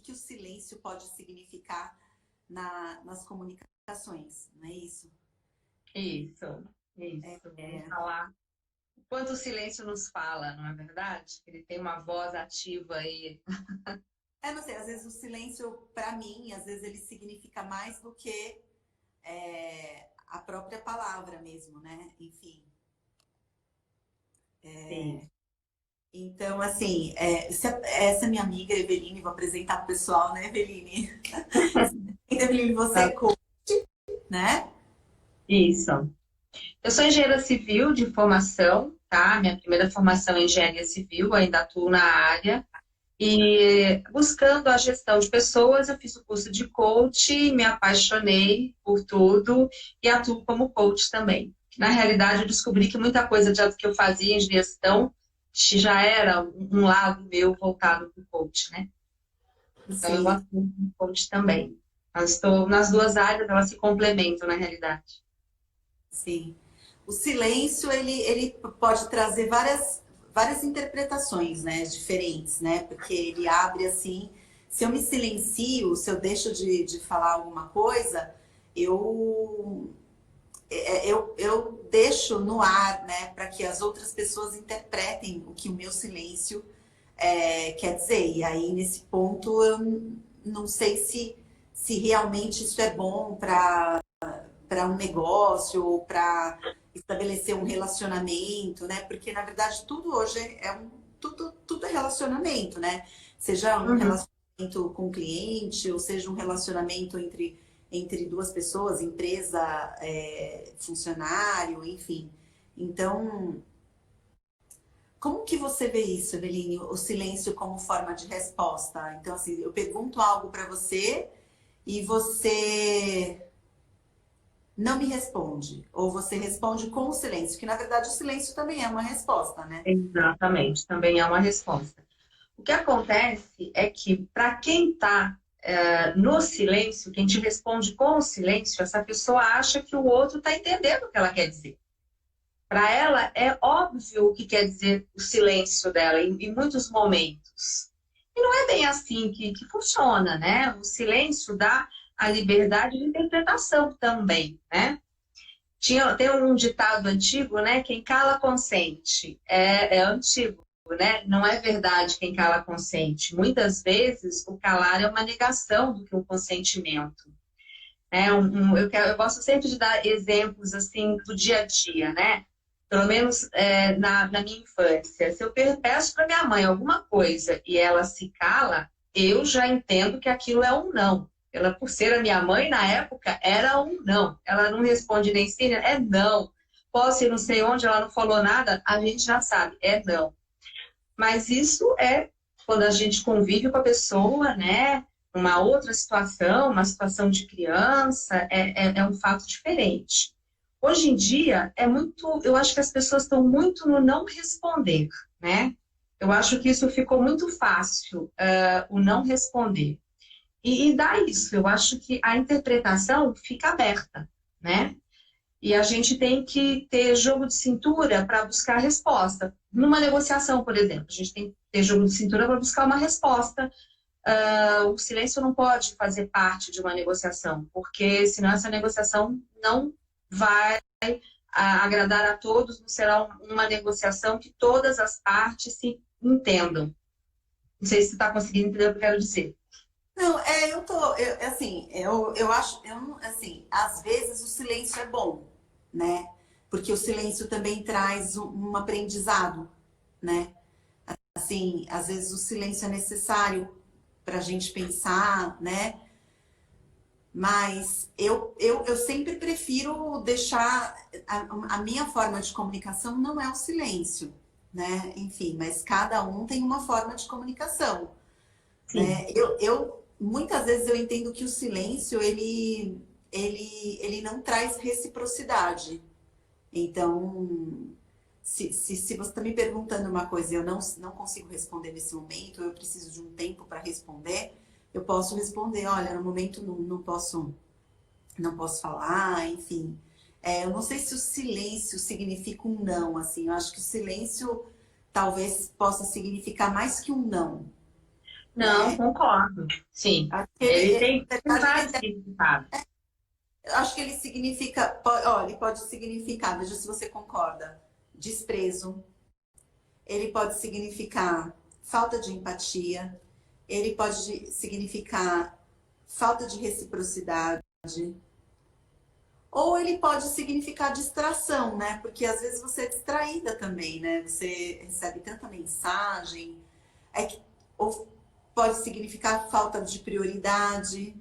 que o silêncio pode significar nas comunicações, não é isso? Isso, isso. Vamos falar. O quanto o silêncio nos fala, não é verdade? Ele tem uma voz ativa aí. Não sei, às vezes o silêncio, para mim, às vezes ele significa mais do que a própria palavra mesmo, né? Enfim. Sim. Então, assim, essa é minha amiga Eveline, vou apresentar pro pessoal, né, Eveline? Eveline, você é coach, né? Isso. Eu sou engenheira civil de formação, tá? Minha primeira formação é engenharia civil, ainda atuo na área. E buscando a gestão de pessoas, eu fiz o curso de coach, me apaixonei por tudo e atuo como coach também. Na realidade, eu descobri que muita coisa que eu fazia em gestão já era um lado meu voltado para o coach, né? Então, eu Sim, atuo como coach também. Eu estou nas duas áreas, elas se complementam na realidade. sim. O silêncio, ele pode trazer várias interpretações, né, diferentes, né? Porque ele abre, assim, se eu me silencio, se eu deixo de falar alguma coisa, eu eu deixo no ar, né, para que as outras pessoas interpretem o que o meu silêncio quer dizer. E aí, nesse ponto, eu não sei se realmente isso é bom para um negócio ou para estabelecer um relacionamento, né? Porque, na verdade, tudo hoje tudo é relacionamento, né? Seja um Uhum. relacionamento com o cliente, ou seja um relacionamento entre duas pessoas, empresa, funcionário, enfim. Então, como que você vê isso, Eveline? O silêncio como forma de resposta? Então, assim, eu pergunto algo para você e você não me responde. Ou você responde com o silêncio, que na verdade o silêncio também é uma resposta, né? Exatamente, também é uma resposta. O que acontece é que, para quem está no silêncio, quem te responde com o silêncio, essa pessoa acha que o outro está entendendo o que ela quer dizer. Para ela, é óbvio o que quer dizer o silêncio dela, em muitos momentos. E não é bem assim que funciona, né? O silêncio dá a liberdade de interpretação também, né? Tem um ditado antigo, né? Quem cala consente. É antigo, né? Não é verdade quem cala consente. Muitas vezes o calar é uma negação do que um consentimento. Eu gosto sempre de dar exemplos assim do dia a dia, né? Pelo menos na minha infância. Se eu peço para minha mãe alguma coisa e ela se cala, eu já entendo que aquilo é um não. Ela, por ser a minha mãe, na época, era um não. Ela não responde nem sim, é não. Posso ir não sei onde, ela não falou nada, a gente já sabe, é não. Mas isso é quando a gente convive com a pessoa, né? Uma outra situação, uma situação de criança, é um fato diferente. Hoje em dia, eu acho que as pessoas estão muito no não responder, né? Eu acho que isso ficou muito fácil, o não responder. E dá isso, eu acho que a interpretação fica aberta, né? E a gente tem que ter jogo de cintura para buscar a resposta. Numa negociação, por exemplo, a gente tem que ter jogo de cintura para buscar uma resposta. O silêncio não pode fazer parte de uma negociação, porque senão essa negociação não vai agradar a todos, não será uma negociação que todas as partes se entendam. Não sei se você está conseguindo entender o que eu quero dizer. Não, assim, eu acho, assim, às vezes o silêncio é bom, né? Porque o silêncio também traz um aprendizado, né? Assim, às vezes o silêncio é necessário para a gente pensar, né? Mas eu sempre prefiro deixar. A minha forma de comunicação não é o silêncio, né? Enfim, mas cada um tem uma forma de comunicação, Sim. né? Muitas vezes eu entendo que o silêncio ele não traz reciprocidade. Então, se você está me perguntando uma coisa e eu não consigo responder nesse momento, eu preciso de um tempo para responder, eu posso responder, olha, no momento não posso falar, enfim. Eu não sei se o silêncio significa um não, assim, eu acho que o silêncio talvez possa significar mais que um não. Não, concordo. Sim. Acho que Ele na tem verdade, vários significados. acho que ele significa, ó, ele pode significar, veja se você concorda, desprezo, ele pode significar falta de empatia, ele pode significar falta de reciprocidade, ou ele pode significar distração, né? Porque às vezes você é distraída também, né? Você recebe tanta mensagem, é que, ou pode significar falta de prioridade,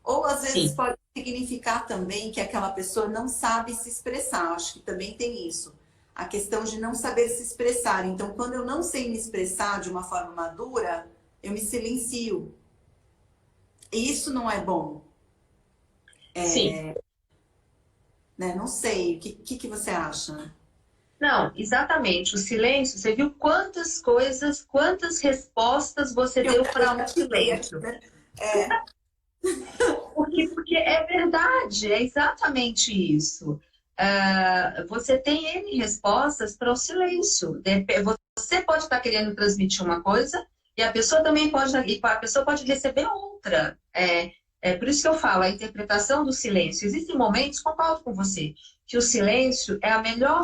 ou às vezes Sim, pode significar também que aquela pessoa não sabe se expressar. Acho que também tem isso. A questão de não saber se expressar. Então, quando eu não sei me expressar de uma forma madura, eu me silencio. E isso não é bom, sim. né? Não sei. O que você acha? Não, exatamente. O silêncio, você viu quantas coisas, quantas respostas você Eu deu para um já tirei aqui, silêncio. né? É, Porque é verdade, é exatamente isso. Você tem N respostas para o silêncio. Você pode estar querendo transmitir uma coisa e a pessoa também pode, e a pessoa pode receber outra. É por isso que eu falo, a interpretação do silêncio. Existem momentos, concordo com você, que o silêncio é a melhor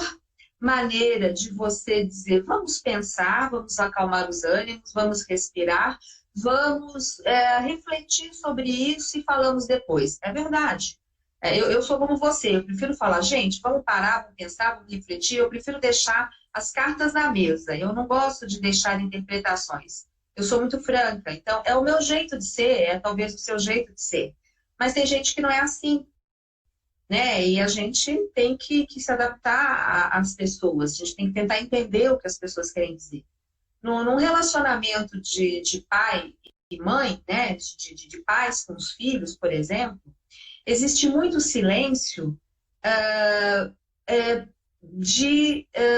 maneira de você dizer, vamos pensar, vamos acalmar os ânimos, vamos respirar, vamos refletir sobre isso e falamos depois. É verdade. Eu sou como você, eu prefiro falar, gente, vamos parar, vamos pensar, vamos refletir, eu prefiro deixar as cartas na mesa, eu não gosto de deixar interpretações. Eu sou muito franca, então é o meu jeito de ser, é talvez o seu jeito de ser. Mas tem gente que não é assim, né? E a gente tem que se adaptar às pessoas, a gente tem que tentar entender o que as pessoas querem dizer. Num relacionamento de pai e mãe, né, de pais com os filhos, por exemplo, existe muito silêncio uh,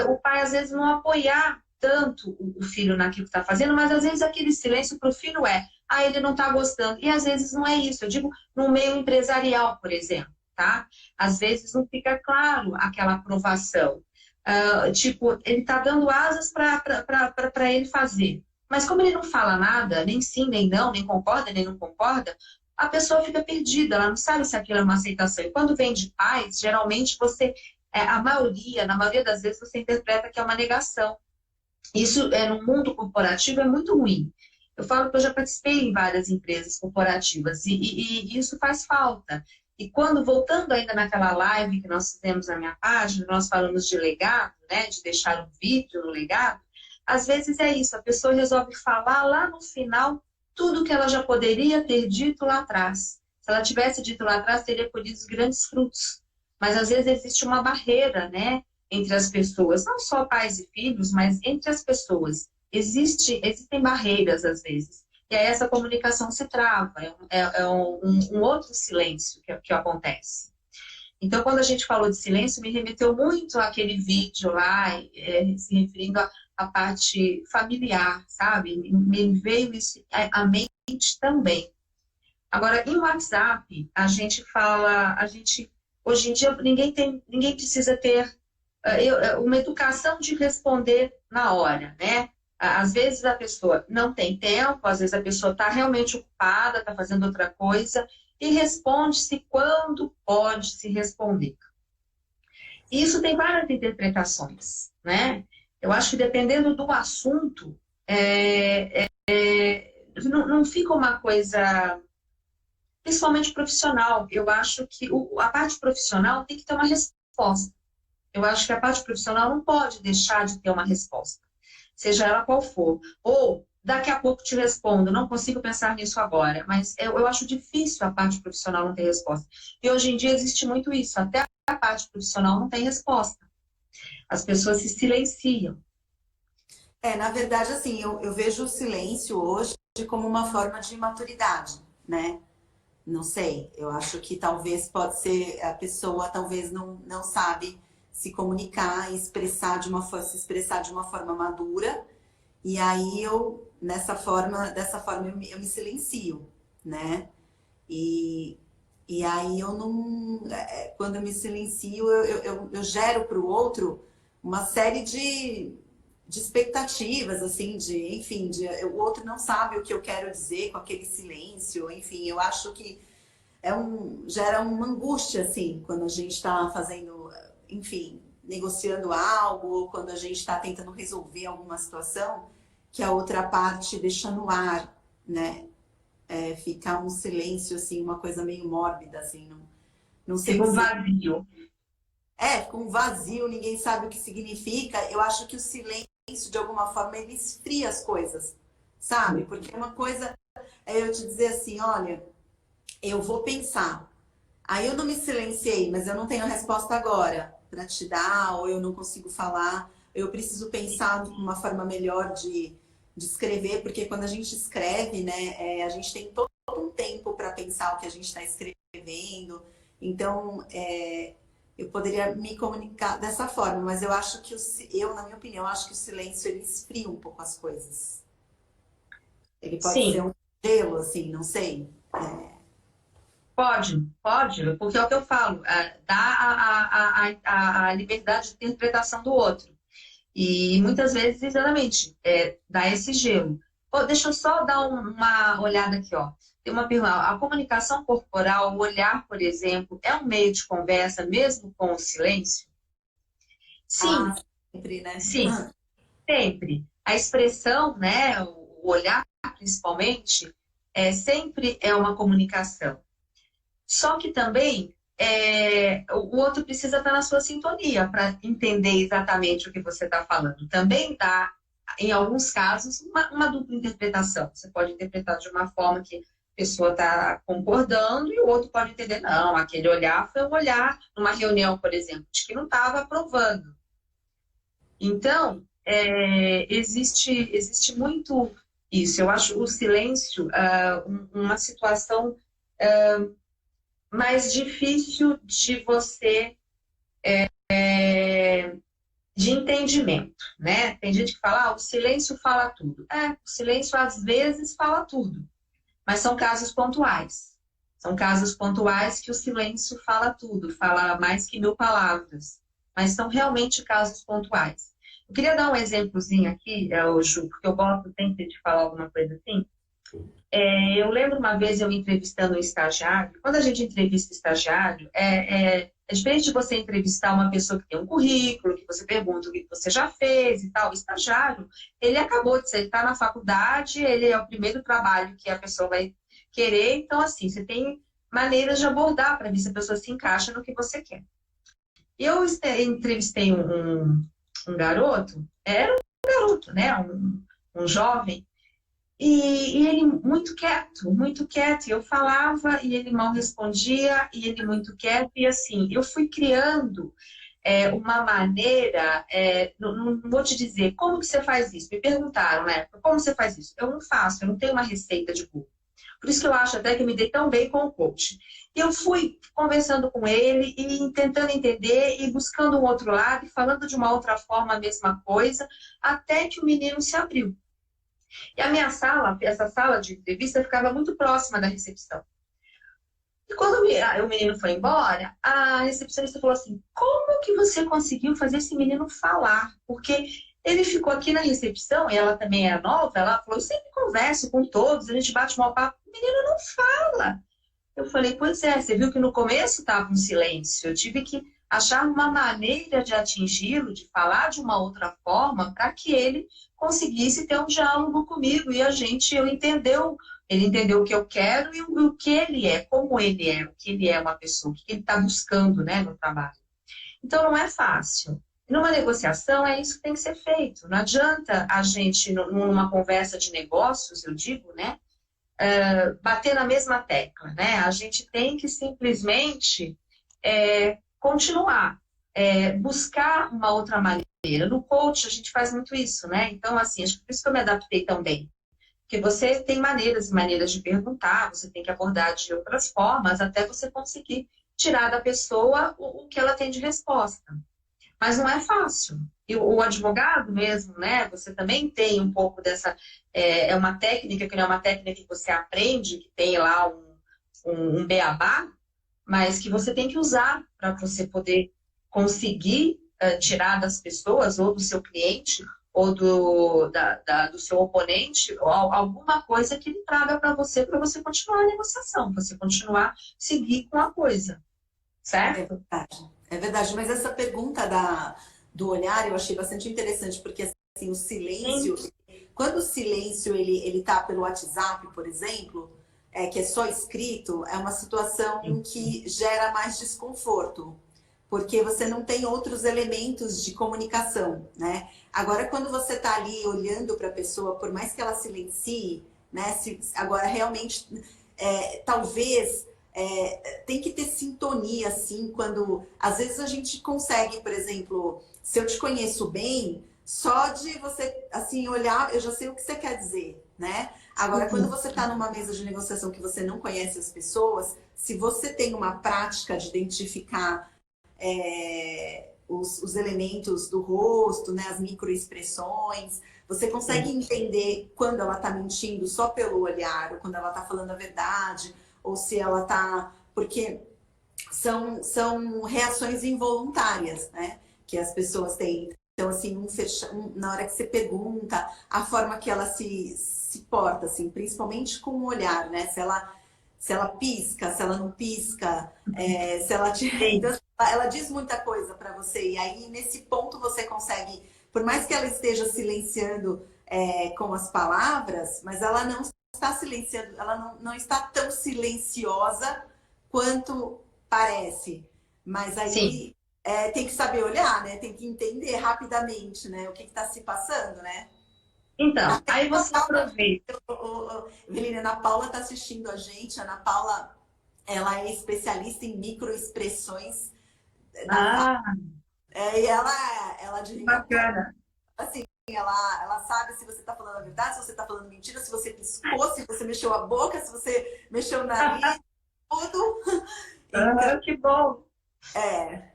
o pai às vezes não apoiar tanto o filho naquilo que está fazendo, mas às vezes aquele silêncio para o filho ele não está gostando. E às vezes não é isso. Eu digo no meio empresarial, por exemplo, tá? Às vezes não fica claro aquela aprovação. Tipo, ele está dando asas para ele fazer. Mas como ele não fala nada, nem sim, nem não, nem concorda, nem não concorda, a pessoa fica perdida, ela não sabe se aquilo é uma aceitação. E quando vem de pais, geralmente na maioria das vezes, você interpreta que é uma negação. Isso, no mundo corporativo, é muito ruim. Eu falo que eu já participei em várias empresas corporativas e isso faz falta. E quando, voltando ainda naquela live que nós fizemos na minha página, nós falamos de legado, né, de deixar um vídeo no legado, às vezes é isso, a pessoa resolve falar lá no final tudo que ela já poderia ter dito lá atrás. Se ela tivesse dito lá atrás, teria colhido os grandes frutos. Mas às vezes existe uma barreira, né, entre as pessoas, não só pais e filhos, mas entre as pessoas. Existem barreiras às vezes. E aí essa comunicação se trava, um outro silêncio que acontece. Então, quando a gente falou de silêncio, me remeteu muito àquele vídeo lá, se referindo à parte familiar, sabe? Me veio isso à mente também. Agora, em WhatsApp, a gente fala, hoje em dia, ninguém precisa ter uma educação de responder na hora, né? Às vezes a pessoa não tem tempo, às vezes a pessoa está realmente ocupada, está fazendo outra coisa, e responde-se quando pode se responder. E isso tem várias interpretações, né? Eu acho que dependendo do assunto, não fica uma coisa, principalmente profissional. Eu acho que a parte profissional tem que ter uma resposta. Eu acho que a parte profissional não pode deixar de ter uma resposta, seja ela qual for. Ou, daqui a pouco te respondo, não consigo pensar nisso agora, mas eu acho difícil a parte profissional não ter resposta. E hoje em dia existe muito isso, até a parte profissional não tem resposta. As pessoas se silenciam. na verdade, assim, eu vejo o silêncio hoje como uma forma de maturidade, né? Não sei, eu acho que talvez pode ser a pessoa talvez não sabe se comunicar e se expressar de uma forma madura, e aí dessa forma eu me silencio, né? E, e aí eu não, quando eu me silencio, eu gero para o outro uma série de expectativas, assim, enfim, o outro não sabe o que eu quero dizer com aquele silêncio, enfim, eu acho que gera uma angústia, assim, quando a gente está fazendo, enfim, negociando algo, ou quando a gente está tentando resolver alguma situação, que a outra parte deixa no ar, né? Ficar um silêncio, assim, uma coisa meio mórbida, assim, não sei Fica um dizer. vazio. Fica um vazio, ninguém sabe o que significa. Eu acho que o silêncio, de alguma forma, ele esfria as coisas, sabe? Porque uma coisa é eu te dizer assim, olha, eu vou pensar. Aí eu não me silenciei, mas eu não tenho a resposta agora para te dar, ou eu não consigo falar. Eu preciso pensar uma forma melhor de escrever, porque quando a gente escreve, né, a gente tem todo um tempo para pensar o que a gente está escrevendo. Então, eu poderia me comunicar dessa forma, mas eu acho que na minha opinião, acho que o silêncio ele esfria um pouco as coisas. Ele pode ser Sim, um gelo, assim, não sei. pode, porque é o que eu falo, dá a liberdade de interpretação do outro. E muitas vezes, exatamente, dá esse gelo. Pô, deixa eu só dar uma olhada aqui, ó. Tem uma pergunta. A comunicação corporal, o olhar, por exemplo, é um meio de conversa, mesmo com o silêncio? Sim, Ah, sempre, né? sim, sempre. A expressão, né, o olhar, principalmente, sempre é uma comunicação. Só que também o outro precisa estar na sua sintonia para entender exatamente o que você está falando. Também dá, em alguns casos, uma dupla interpretação. Você pode interpretar de uma forma que a pessoa está concordando e o outro pode entender, não, aquele olhar foi um olhar, numa reunião, por exemplo, de que não estava aprovando. Então, existe muito isso. Eu acho o silêncio uma situação mais difícil de você de entendimento, né? Tem gente que fala, o silêncio fala tudo. O silêncio às vezes fala tudo, mas são casos pontuais. São casos pontuais que o silêncio fala tudo, fala mais que 1000 palavras, mas são realmente casos pontuais. Eu queria dar um exemplozinho aqui, Ju, porque eu gosto sempre de falar alguma coisa assim. Eu lembro uma vez eu entrevistando um estagiário. Quando a gente entrevista estagiário, é diferente de você entrevistar uma pessoa que tem um currículo, que você pergunta o que você já fez e tal. O estagiário, ele acabou de sair, ele está na faculdade, ele é o primeiro trabalho que a pessoa vai querer. Então, assim, você tem maneiras de abordar para ver se a pessoa se encaixa no que você quer. Eu entrevistei um garoto, era um garoto, né? Um jovem. E ele muito quieto. E eu falava e ele mal respondia, e ele muito quieto. E assim, eu fui criando uma maneira, não vou te dizer como que você faz isso. Me perguntaram, né? Como você faz isso? Eu não faço, eu não tenho uma receita de bolo. Por isso que eu acho até que eu me dei tão bem com o coach. E eu fui conversando com ele e tentando entender e buscando um outro lado e falando de uma outra forma a mesma coisa, até que o menino se abriu. E a minha sala, essa sala de entrevista, ficava muito próxima da recepção. E quando o menino foi embora, a recepcionista falou assim: como que você conseguiu fazer esse menino falar? Porque ele ficou aqui na recepção, e ela também é nova, ela falou: eu sempre converso com todos, a gente bate um papo, o menino não fala. Eu falei: pois é, você viu que no começo estava um silêncio, eu tive que achar uma maneira de atingi-lo, de falar de uma outra forma, para que ele conseguisse ter um diálogo comigo, e ele entendeu o que eu quero e o que ele é, como ele é, o que ele é uma pessoa, o que ele está buscando, né, no trabalho. Então, não é fácil. Numa negociação, é isso que tem que ser feito. Não adianta a gente, numa conversa de negócios, eu digo, né, bater na mesma tecla, né? A gente tem que simplesmente continuar, buscar uma outra maneira. No coach, a gente faz muito isso, né? Então, assim, acho que por isso que eu me adaptei tão bem. Porque você tem maneiras e maneiras de perguntar, você tem que abordar de outras formas, até você conseguir tirar da pessoa o que ela tem de resposta. Mas não é fácil. E o advogado mesmo, né? Você também tem um pouco dessa... É uma técnica que não é uma técnica que você aprende, que tem lá um beabá, mas que você tem que usar para você poder conseguir tirar das pessoas ou do seu cliente ou do seu oponente, ou alguma coisa que ele traga para você continuar a negociação, para você continuar a seguir com a coisa, É certo? verdade. É verdade, mas essa pergunta do olhar eu achei bastante interessante, porque assim, o Sim. silêncio, quando o silêncio ele tá pelo WhatsApp, por exemplo, que é só escrito, é uma situação que gera mais desconforto, porque você não tem outros elementos de comunicação, né? Agora, quando você tá ali olhando para a pessoa, por mais que ela silencie, né? Agora, realmente, talvez tem que ter sintonia, assim, quando às vezes a gente consegue, por exemplo, se eu te conheço bem, só de você assim olhar, eu já sei o que você quer dizer, né? Agora, quando Uhum. você está numa mesa de negociação que você não conhece as pessoas, se você tem uma prática de identificar os elementos do rosto, né, as microexpressões, você consegue Sim. entender quando ela está mentindo só pelo olhar, ou quando ela está falando a verdade, ou se ela está. Porque são reações involuntárias, né? Que as pessoas têm. Então, assim, na hora que você pergunta, a forma que ela se porta, assim, principalmente com o olhar, né? Se ela pisca, se ela não pisca, se ela te... Então, Sim. ela diz muita coisa para você. E aí, nesse ponto, você consegue, por mais que ela esteja silenciando com as palavras, mas ela não está silenciando, ela não está tão silenciosa quanto parece. Mas Sim. aí tem que saber olhar, né? Tem que entender rapidamente, né? O que está se passando, né? Então, aí você aproveita. Evelina, Ana Paula está assistindo a gente. A Ana Paula, ela é especialista em microexpressões da fala. Ah, E ela adivinha tudo. bacana. Assim, ela sabe se você está falando a verdade, se você está falando mentira, se você piscou, se você mexeu a boca, se você mexeu o nariz, tudo. Então, Ah, que bom. é.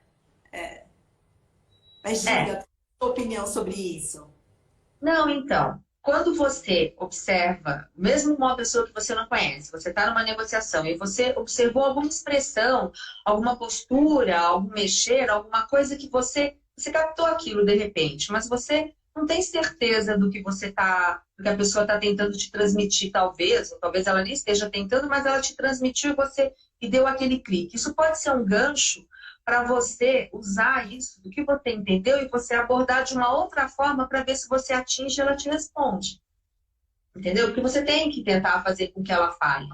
Mas É. diga, sua opinião sobre isso. Não, então, quando você observa, mesmo uma pessoa que você não conhece, você está numa negociação e você observou alguma expressão, alguma postura, algum mexer, alguma coisa que você captou aquilo de repente, mas você não tem certeza do que a pessoa está tentando te transmitir, talvez, ou talvez ela nem esteja tentando, mas ela te transmitiu e deu aquele clique. Isso pode ser um gancho para você usar isso, do que você entendeu, e você abordar de uma outra forma para ver se você atinge e ela te responde. Entendeu? Porque você tem que tentar fazer com que ela fale.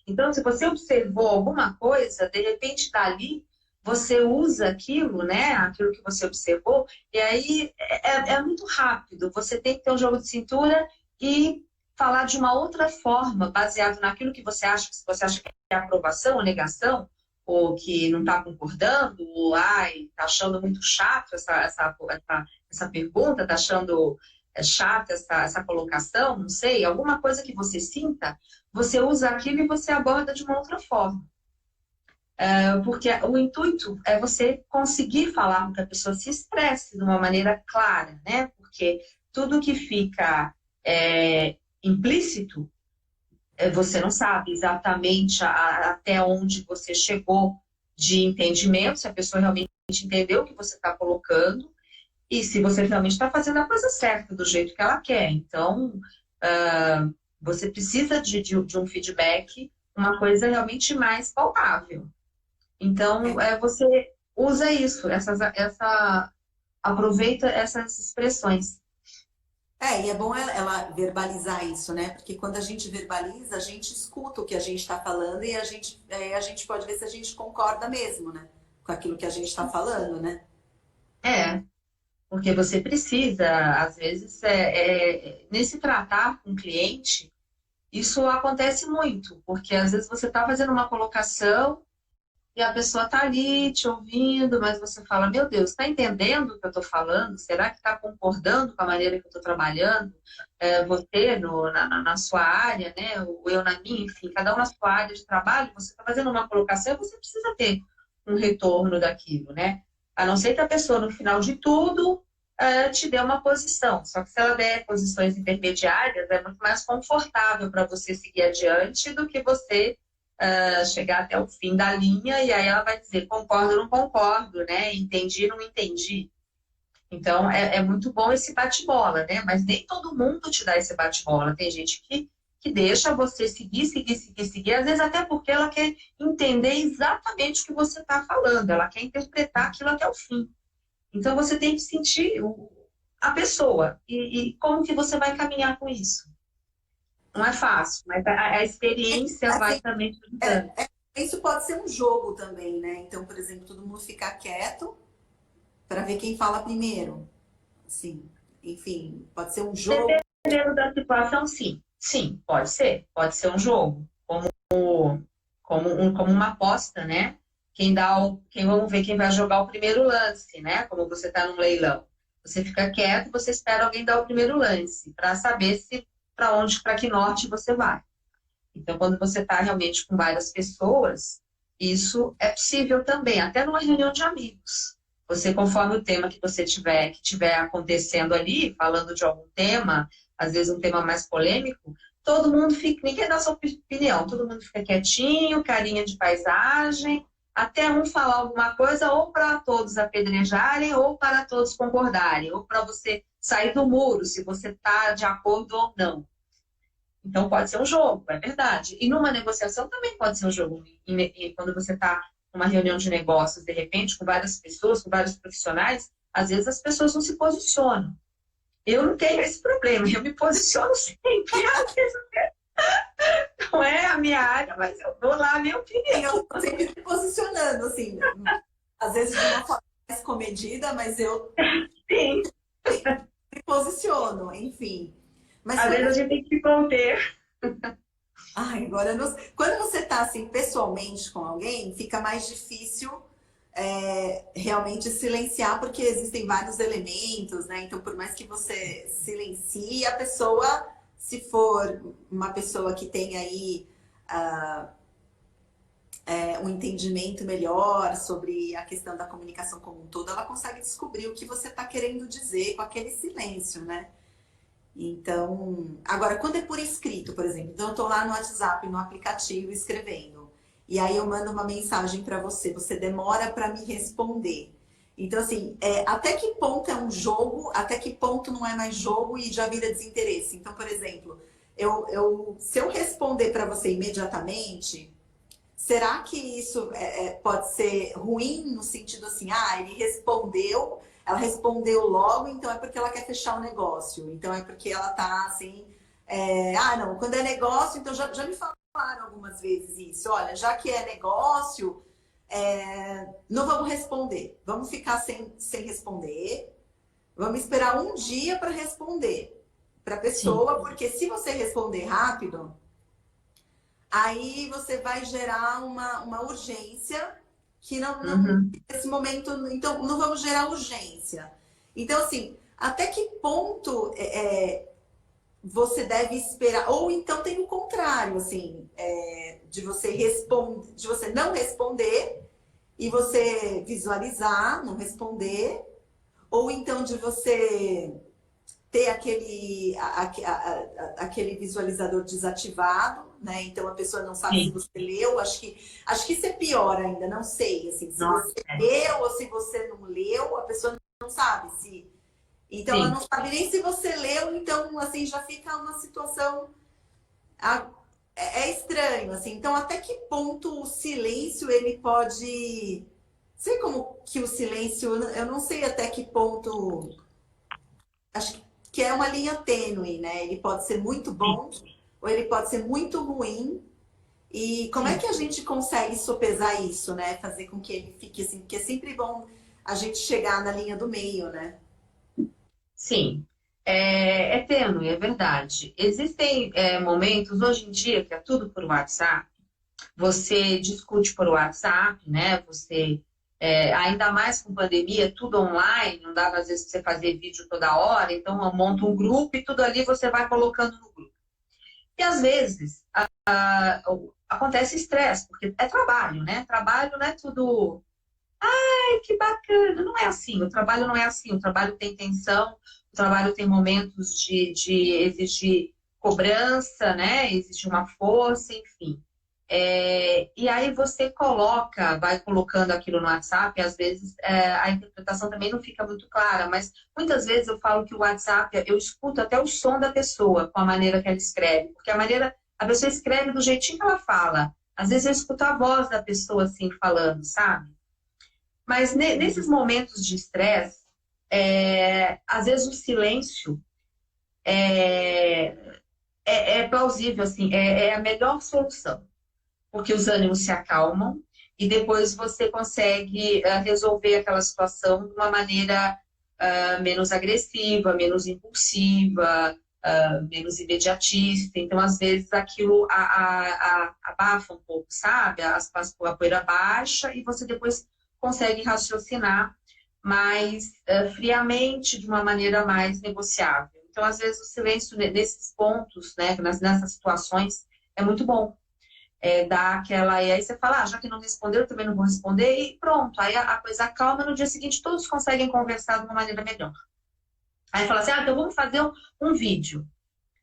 Então, se você observou alguma coisa, de repente dali você usa aquilo, né? Aquilo que você observou, e aí é muito rápido. Você tem que ter um jogo de cintura e falar de uma outra forma, baseado naquilo que você acha, se você acha que é aprovação ou negação, ou que não está concordando, ou ai, está achando muito chato essa pergunta, está achando chata essa colocação, não sei, alguma coisa que você sinta, você usa aquilo e você aborda de uma outra forma. Porque o intuito é você conseguir falar com que a pessoa se expresse de uma maneira clara, né? Porque tudo que fica implícito, você não sabe exatamente até onde você chegou de entendimento, se a pessoa realmente entendeu o que você está colocando, e se você realmente está fazendo a coisa certa, do jeito que ela quer. Então, você precisa de um feedback, uma coisa realmente mais palpável. Então, você usa isso, aproveita essas expressões. E é bom ela verbalizar isso, né? Porque quando a gente verbaliza, a gente escuta o que a gente está falando e a gente pode ver se a gente concorda mesmo, né? Com aquilo que a gente está falando, né? É, porque você precisa, às vezes, nesse tratar com o cliente, isso acontece muito, porque às vezes você está fazendo uma colocação e a pessoa está ali te ouvindo, mas você fala, meu Deus, está entendendo o que eu estou falando? Será que está concordando com a maneira que eu estou trabalhando? Você na sua área, né? Ou eu na minha, enfim, cada um na sua área de trabalho, você está fazendo uma colocação e você precisa ter um retorno daquilo, né? A não ser que a pessoa, no final de tudo, te dê uma posição. Só que se ela der posições intermediárias, é muito mais confortável para você seguir adiante do que você chegar até o fim da linha e aí ela vai dizer concordo ou não concordo, né? Entendi, não entendi. Então, é muito bom esse bate-bola, né? Mas nem todo mundo te dá esse bate-bola. Tem gente que deixa você seguir, seguir, seguir, seguir. Às vezes até porque ela quer entender exatamente o que você está falando. Ela quer interpretar aquilo até o fim. Então, você tem que sentir a pessoa e como que você vai caminhar com isso. Não é fácil, mas a experiência vai Assim, também te ajudando. isso pode ser um jogo também, né? Então, por exemplo, todo mundo ficar quieto para ver quem fala primeiro. Assim, enfim, pode ser um jogo. Dependendo da situação, sim. Sim, pode ser. Pode ser um jogo. Como uma aposta, né? Vamos ver quem vai jogar o primeiro lance, né? Como você está num leilão. Você fica quieto, você espera alguém dar o primeiro lance, para saber se para que norte você vai. Então, quando você está realmente com várias pessoas, isso é possível também, até numa reunião de amigos. Você, conforme o tema que você que tiver acontecendo ali, falando de algum tema, às vezes um tema mais polêmico, todo mundo fica, ninguém dá sua opinião, todo mundo fica quietinho, carinha de paisagem, até um falar alguma coisa, ou para todos apedrejarem, ou para todos concordarem, ou para você sair do muro, se você está de acordo ou não. Então, pode ser um jogo, é verdade. E numa negociação também pode ser um jogo. E quando você está numa reunião de negócios, de repente, com várias pessoas, com vários profissionais, às vezes as pessoas não se posicionam. Eu não tenho esse problema, eu me posiciono sempre. Às vezes não é a minha área, mas eu dou lá a minha opinião. Eu tô sempre me posicionando, assim, às vezes de uma forma mais comedida, mas eu Sim, me posiciono, enfim. Mas às vezes a gente tem que se conter. ai, agora, quando você está assim pessoalmente com alguém, fica mais difícil realmente silenciar, porque existem vários elementos, né? Então, por mais que você silencie, a pessoa, se for uma pessoa que tem aí um entendimento melhor sobre a questão da comunicação como um todo, ela consegue descobrir o que você está querendo dizer com aquele silêncio, né? Então, agora, quando é por escrito, por exemplo, então eu tô lá no WhatsApp, no aplicativo, escrevendo, e aí eu mando uma mensagem para você, você demora para me responder. Então, assim, até que ponto é um jogo, até que ponto não é mais jogo e já vira desinteresse? Então, por exemplo, se eu responder para você imediatamente, será que isso pode ser ruim no sentido assim, ele respondeu, ela respondeu logo, então é porque ela quer fechar o negócio, então é porque ela tá assim, não, quando é negócio, então já me falaram algumas vezes isso, olha, já que é negócio, não vamos responder, vamos ficar sem responder, vamos esperar um dia para responder para a Sim. pessoa, porque se você responder rápido, aí você vai gerar uma urgência que Uhum. nesse momento, então não vamos gerar urgência. Então, assim, até que ponto você deve esperar? Ou então tem o contrário, assim, de você de você não responder e você visualizar, não responder, ou então de você ter aquele visualizador desativado, né? Então a pessoa não sabe se Sim. você leu. Acho que isso é pior ainda, não sei. Assim, se Nossa, você leu ou se você não leu, a pessoa não sabe se. Então ela sim. não sabe nem se você leu, então assim já fica uma situação. É estranho, assim. Então, até que ponto o silêncio ele pode. Sei como que o silêncio, eu não sei até que ponto. Acho que é uma linha tênue, né? Ele pode ser muito Sim. bom ou ele pode ser muito ruim. E como é Sim. que a gente consegue sopesar isso, né? Fazer com que ele fique assim, porque é sempre bom a gente chegar na linha do meio, né? Sim, é tênue, é verdade. Existem momentos, hoje em dia, que é tudo por WhatsApp, você discute por WhatsApp, né? Ainda mais com pandemia, tudo online, não dava às vezes pra você fazer vídeo toda hora, então eu monto um grupo e tudo ali você vai colocando no grupo. E às vezes acontece estresse, porque é trabalho, né? Trabalho não é tudo que bacana. Não é assim, o trabalho não é assim. O trabalho tem tensão, o trabalho tem momentos de exigir cobrança, né? Exigir uma força, enfim. E aí você vai colocando aquilo no WhatsApp, e às vezes a interpretação também não fica muito clara, mas muitas vezes eu falo que o WhatsApp, eu escuto até o som da pessoa, com a maneira que ela escreve, porque a pessoa escreve do jeitinho que ela fala. Às vezes eu escuto a voz da pessoa assim falando, sabe? Mas nesses momentos de estresse, às vezes o silêncio é, é plausível, assim, é a melhor solução, porque os ânimos se acalmam e depois você consegue resolver aquela situação de uma maneira menos agressiva, menos impulsiva, menos imediatista. Então, às vezes, aquilo abafa um pouco, sabe? A poeira baixa e você depois consegue raciocinar mais friamente, de uma maneira mais negociável. Então, às vezes, o silêncio nesses pontos, né, nessas situações, é muito bom. Dá aquela. E aí você fala, já que não respondeu, eu também não vou responder, e pronto. Aí a coisa acalma, no dia seguinte todos conseguem conversar de uma maneira melhor. Aí fala assim, então vamos fazer um vídeo.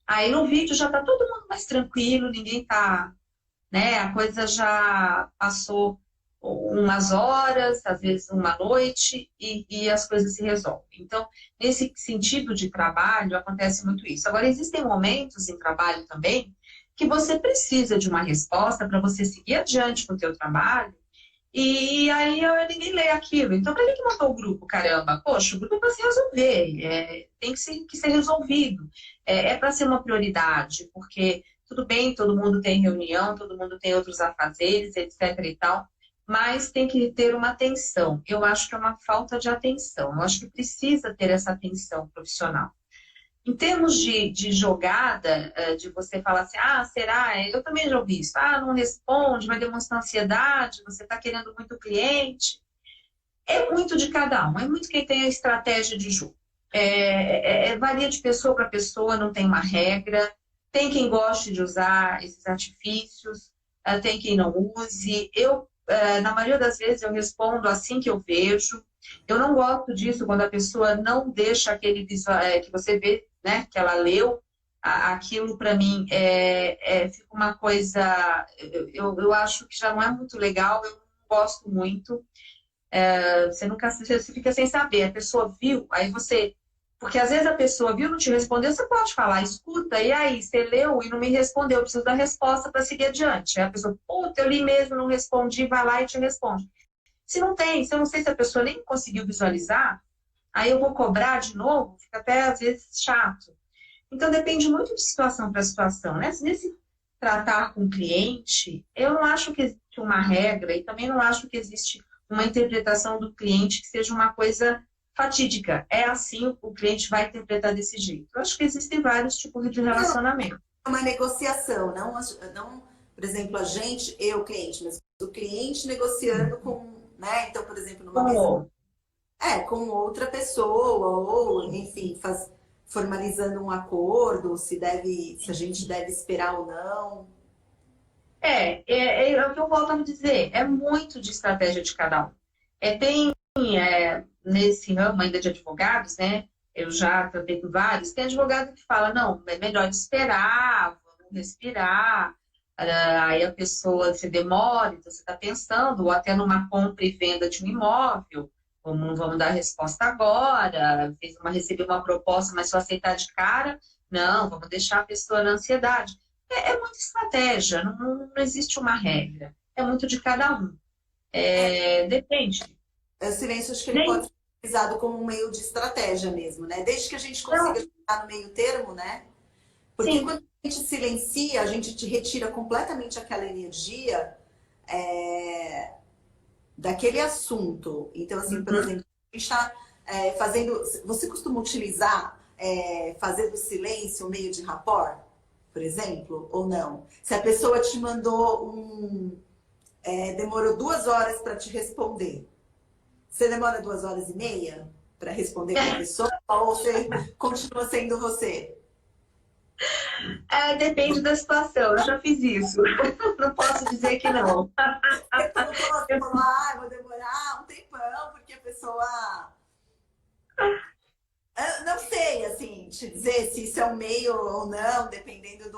Aí no vídeo já tá todo mundo mais tranquilo, ninguém tá, né? A coisa já passou umas horas, às vezes uma noite, e as coisas se resolvem. Então, nesse sentido de trabalho, acontece muito isso. Agora, existem momentos em trabalho também que você precisa de uma resposta para você seguir adiante com o teu trabalho, e aí ninguém lê aquilo. Então, para que montou o grupo, caramba? Poxa, o grupo é para se resolver, tem que ser resolvido. É para ser uma prioridade, porque tudo bem, todo mundo tem reunião, todo mundo tem outros afazeres, etc e tal, mas tem que ter uma atenção. Eu acho que é uma falta de atenção. Eu acho que precisa ter essa atenção profissional. Em termos de jogada, de você falar assim, será? Eu também já ouvi isso. Não responde, vai demonstrar ansiedade, você está querendo muito cliente. É muito de cada um, é muito quem tem a estratégia de jogo. Varia de pessoa para pessoa, não tem uma regra. Tem quem goste de usar esses artifícios, tem quem não use. Na maioria das vezes, eu respondo assim que eu vejo. Eu não gosto disso quando a pessoa não deixa aquele visual que você vê, né, que ela leu. Aquilo para mim fica uma coisa. Eu acho que já não é muito legal, eu não gosto muito. Você fica sem saber. A pessoa viu, aí você. Porque às vezes a pessoa viu, não te respondeu, você pode falar, escuta, e aí, você leu e não me respondeu, eu preciso da resposta para seguir adiante. Aí a pessoa, puta, eu li mesmo, não respondi, vai lá e te responde. Se não tem, se eu não sei se a pessoa nem conseguiu visualizar, aí eu vou cobrar de novo, fica até às vezes chato. Então depende muito de situação para situação, né? Nesse tratar com o cliente, eu não acho que existe uma regra e também não acho que existe uma interpretação do cliente que seja uma coisa fatídica. É assim, o cliente vai interpretar desse jeito. Eu acho que existem vários tipos de relacionamento. É uma negociação, não, por exemplo, a gente, eu, cliente, mas o cliente negociando com, né? Então, por exemplo, numa mesa, com outra pessoa, ou, enfim, formalizando um acordo, se a gente deve esperar ou não. É o que eu volto a me dizer, é muito de estratégia de cada um. Nesse ramo ainda de advogados, né? Eu já tratei com vários, tem advogado que fala, não, é melhor esperar, vamos respirar, aí a pessoa se demora, então você está pensando, ou até numa compra e venda de um imóvel, não vamos dar resposta agora, recebeu uma proposta, mas só aceitar de cara, não, vamos deixar a pessoa na ansiedade. É muita estratégia, não existe uma regra. É muito de cada um. Depende. O silêncio, acho que ele pode Nem, ser utilizado como um meio de estratégia mesmo, né? Desde que a gente consiga não, chegar no meio termo, né? Porque sim. quando a gente silencia, a gente te retira completamente aquela energia daquele assunto. Então, assim, por Uhum. exemplo, a gente está fazendo. Você costuma utilizar fazer do silêncio um meio de rapport, por exemplo, ou não? Se a pessoa te mandou demorou 2 horas para te responder, você demora 2 horas e meia para responder para a pessoa ou você continua sendo você? Depende da situação. Eu já fiz isso. Não posso dizer que não. Você contou, você falou, vou demorar um tempão, porque a pessoa. Eu não sei, assim, te dizer se isso é um meio ou não, dependendo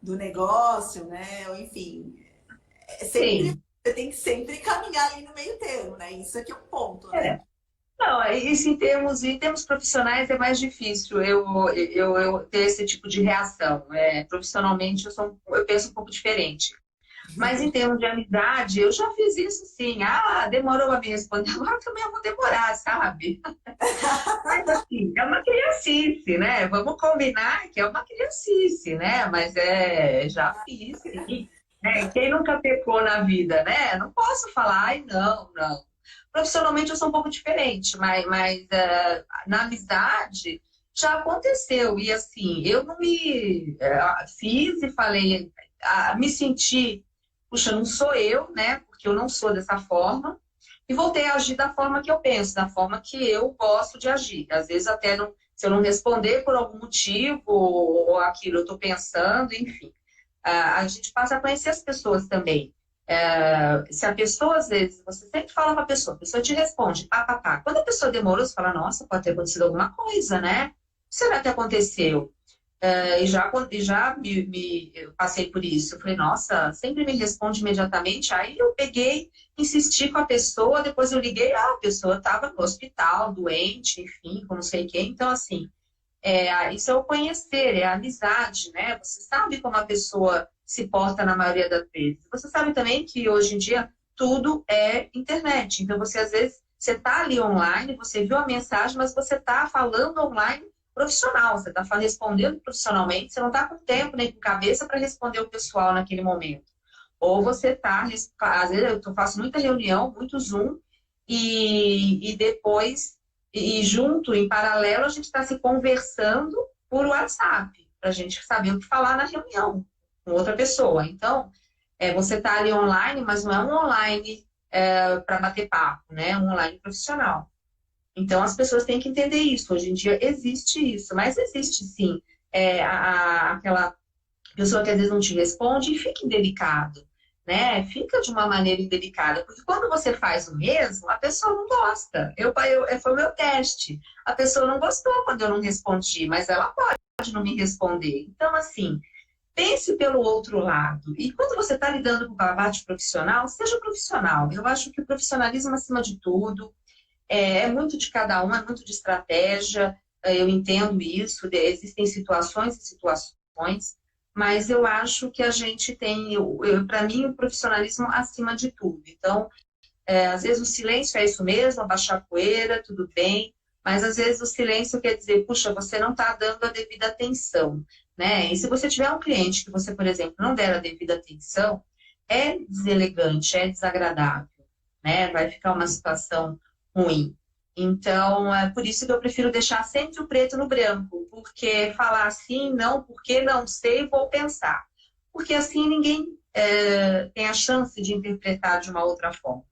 do negócio, né? Ou enfim. sempre, Sim. você tem que sempre caminhar ali no meio termo, né? Isso aqui é um ponto, né? Não, isso em termos profissionais é mais difícil eu ter esse tipo de reação. Profissionalmente eu penso um pouco diferente. Mas em termos de amizade, eu já fiz isso sim. Ah, demorou a me responder, agora também eu vou demorar, sabe? Mas assim, é uma criancice, né? Vamos combinar que é uma criancice, né? Mas já fiz, sim. Né? Quem nunca pecou na vida, né? Não posso falar, ai, não, não. Profissionalmente eu sou um pouco diferente, mas na amizade já aconteceu. E assim, eu não me fiz e falei, me senti, puxa, não sou eu, né? Porque eu não sou dessa forma. E voltei a agir da forma que eu penso, da forma que eu gosto de agir. Às vezes até não, se eu não responder por algum motivo, ou aquilo eu estou pensando, enfim. A gente passa a conhecer as pessoas também. Se a pessoa, às vezes, você sempre fala com a pessoa te responde, pá, pá, pá. Quando a pessoa demorou, você fala, nossa, pode ter acontecido alguma coisa, né? O que será que aconteceu? Eu passei por isso. Eu falei, nossa, sempre me responde imediatamente. Aí eu peguei, insisti com a pessoa, depois eu liguei, a pessoa estava no hospital, doente, enfim, com não sei quem. Então, assim, isso é o conhecer, é a amizade, né? Você sabe como a pessoa se porta na maioria das vezes. Você sabe também que hoje em dia tudo é internet. Então, você às vezes, você está ali online, você viu a mensagem, mas você está falando online profissional, você está respondendo profissionalmente, você não está com tempo nem com cabeça para responder o pessoal naquele momento. Ou você está, às vezes eu faço muita reunião, muito Zoom, e depois, e junto, em paralelo, a gente está se conversando por WhatsApp, para a gente saber o que falar na reunião com outra pessoa. Então, você está ali online, mas não é um online para bater papo, né? É um online profissional. Então, as pessoas têm que entender isso. Hoje em dia existe isso, mas existe sim aquela pessoa que às vezes não te responde e fica indelicado, né? Fica de uma maneira indelicada, porque quando você faz o mesmo, a pessoa não gosta. Foi o meu teste. A pessoa não gostou quando eu não respondi, mas ela pode não me responder. Então, assim, pense pelo outro lado. E quando você está lidando com o combate profissional, seja profissional. Eu acho que o profissionalismo acima de tudo. É muito de cada um, é muito de estratégia, eu entendo isso, existem situações e situações, mas eu acho que a gente tem, para mim, o profissionalismo acima de tudo. Então, às vezes o silêncio é isso mesmo, abaixar a poeira, tudo bem, mas às vezes o silêncio quer dizer, puxa, você não está dando a devida atenção, né? E se você tiver um cliente que você, por exemplo, não der a devida atenção, é deselegante, é desagradável, né? Vai ficar uma situação ruim. Então, é por isso que eu prefiro deixar sempre o preto no branco, porque falar assim, não, porque não sei, vou pensar. Porque assim ninguém tem a chance de interpretar de uma outra forma.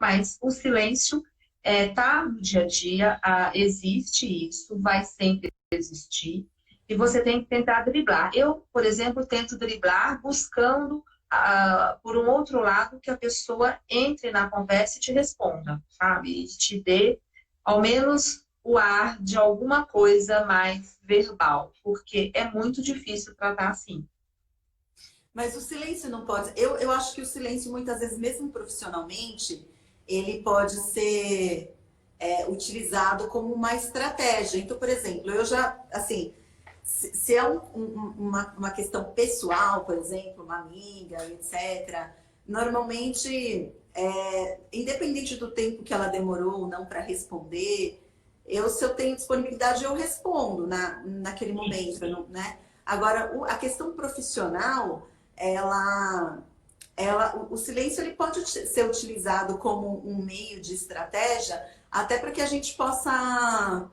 Mas o silêncio tá no dia a dia, existe isso, vai sempre existir, e você tem que tentar driblar. Eu, por exemplo, tento driblar buscando, por um outro lado, que a pessoa entre na conversa e te responda, sabe? E te dê, ao menos, o ar de alguma coisa mais verbal, porque é muito difícil tratar assim. Mas o silêncio não pode. Eu acho que o silêncio, muitas vezes, mesmo profissionalmente, ele pode ser utilizado como uma estratégia. Então, por exemplo, eu já, assim, se é uma questão pessoal, por exemplo, uma amiga, etc., normalmente, independente do tempo que ela demorou ou não para responder, se eu tenho disponibilidade, eu respondo naquele momento, né? Agora, a questão profissional, o silêncio ele pode ser utilizado como um meio de estratégia, até para que a gente possa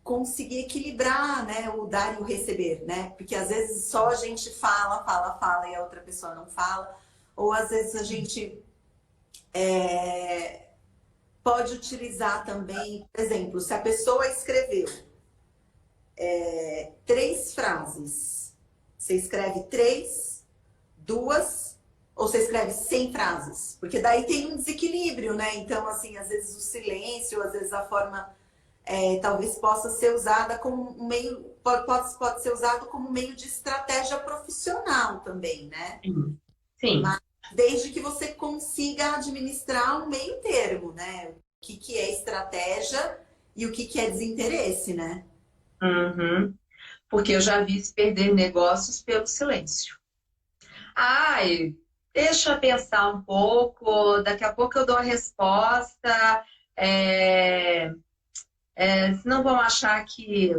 conseguir equilibrar, né, o dar e o receber, né? Porque às vezes só a gente fala, fala, fala e a outra pessoa não fala, ou às vezes a gente pode utilizar também, por exemplo, se a pessoa escreveu 3 frases, você escreve 3, 2, ou você escreve 100 frases, porque daí tem um desequilíbrio, né? Então, assim, às vezes o silêncio, às vezes a forma talvez possa ser usada como um meio, pode ser usado como meio de estratégia profissional também, né? Sim. Mas desde que você administrar um meio termo, né? O que é estratégia e o que é desinteresse, né? Uhum. Porque eu já vi se perder negócios pelo silêncio. Ai, deixa eu pensar um pouco, daqui a pouco eu dou a resposta. É, senão vão achar que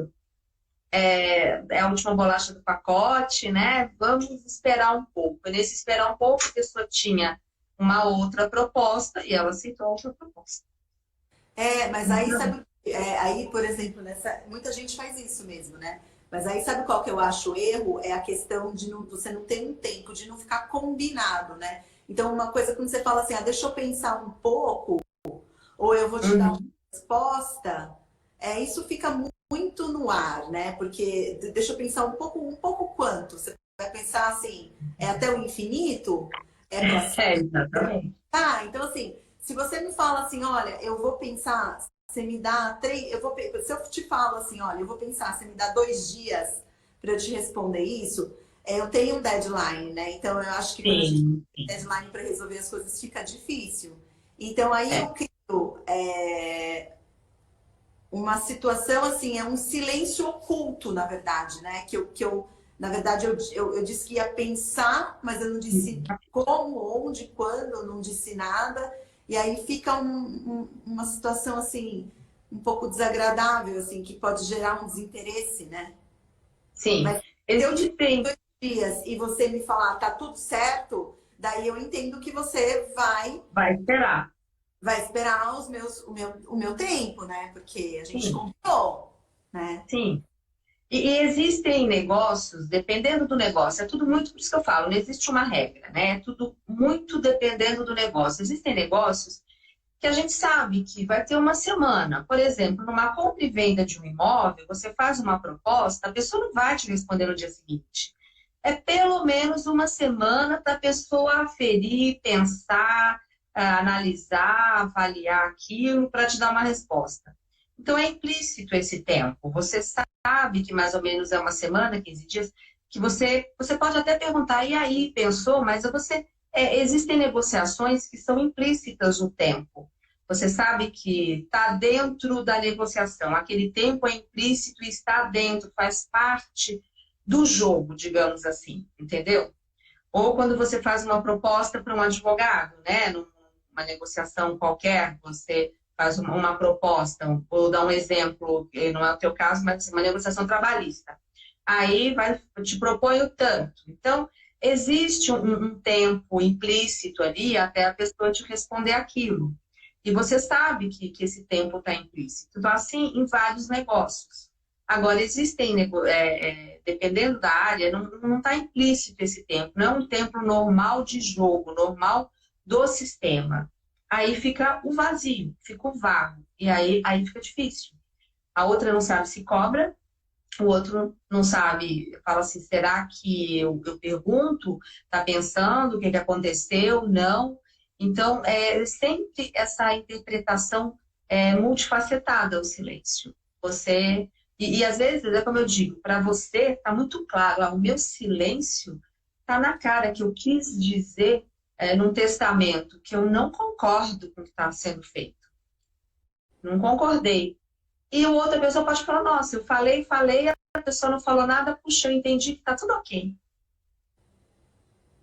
é a última bolacha do pacote, né? Vamos esperar um pouco. E nesse esperar um pouco, a pessoa tinha uma outra proposta e ela aceitou a outra proposta. Mas aí Então, sabe, aí, por exemplo, muita gente faz isso mesmo, né? Mas aí sabe qual que eu acho o erro? É a questão de você não ter um tempo, de não ficar combinado, né? Então, uma coisa quando você fala assim, deixa eu pensar um pouco, ou eu vou te dar uma uhum, resposta, isso fica muito no ar, né? Porque deixa eu pensar um pouco quanto? Você vai pensar assim, é até o infinito? É para exatamente. então assim, se você me fala assim, olha, eu vou pensar, você me dá 3, se eu te falo assim, olha, eu vou pensar, você me dá 2 dias para eu te responder isso, eu tenho um deadline, né? Então eu acho que quando a gente Sim, tem sim. deadline para resolver as coisas fica difícil. Então aí eu É. crio uma situação assim, é um silêncio oculto, na verdade, né? Na verdade, eu disse que ia pensar, mas eu não disse como, onde, quando, eu não disse nada. E aí fica uma situação assim, um pouco desagradável, assim, que pode gerar um desinteresse, né? Sim. Mas se eu te Existem. 2 dias e você me falar, tá tudo certo, daí eu entendo que você Vai esperar. vai esperar o meu tempo, né? Porque a gente Sim, combinou, né? sim. E existem negócios, dependendo do negócio, é tudo muito, por isso que eu falo, não existe uma regra, né? É tudo muito dependendo do negócio. Existem negócios que a gente sabe que vai ter uma semana. Por exemplo, numa compra e venda de um imóvel, você faz uma proposta, a pessoa não vai te responder no dia seguinte. É pelo menos uma semana para a pessoa aferir, pensar, analisar, avaliar aquilo para te dar uma resposta. Então é implícito esse tempo. Você sabe que mais ou menos é uma semana, 15 dias, que você pode até perguntar, e aí, pensou? Mas existem negociações que são implícitas no tempo. Você sabe que está dentro da negociação, aquele tempo é implícito e está dentro, faz parte do jogo, digamos assim, entendeu? Ou quando você faz uma proposta para um advogado, né, numa negociação qualquer, você faz uma proposta, vou dar um exemplo, que não é o teu caso, mas uma negociação trabalhista. Aí te propõe o tanto. Então, existe um tempo implícito ali até a pessoa te responder aquilo. E você sabe que esse tempo está implícito. Então, assim, em vários negócios. Agora, existem, dependendo da área, não está implícito esse tempo, não é um tempo normal de jogo, normal do sistema. Aí fica o vazio, fica o vago, e aí fica difícil. A outra não sabe se cobra, o outro não sabe, fala assim, será que eu pergunto, está pensando o que aconteceu? Não. Então, é sempre essa interpretação multifacetada, o silêncio. E às vezes, é como eu digo, para você está muito claro, o meu silêncio está na cara que eu quis dizer num testamento que eu não concordo com o que está sendo feito. Não concordei. E o outra pessoa pode falar, nossa, eu falei, a pessoa não falou nada, puxa, eu entendi que está tudo ok.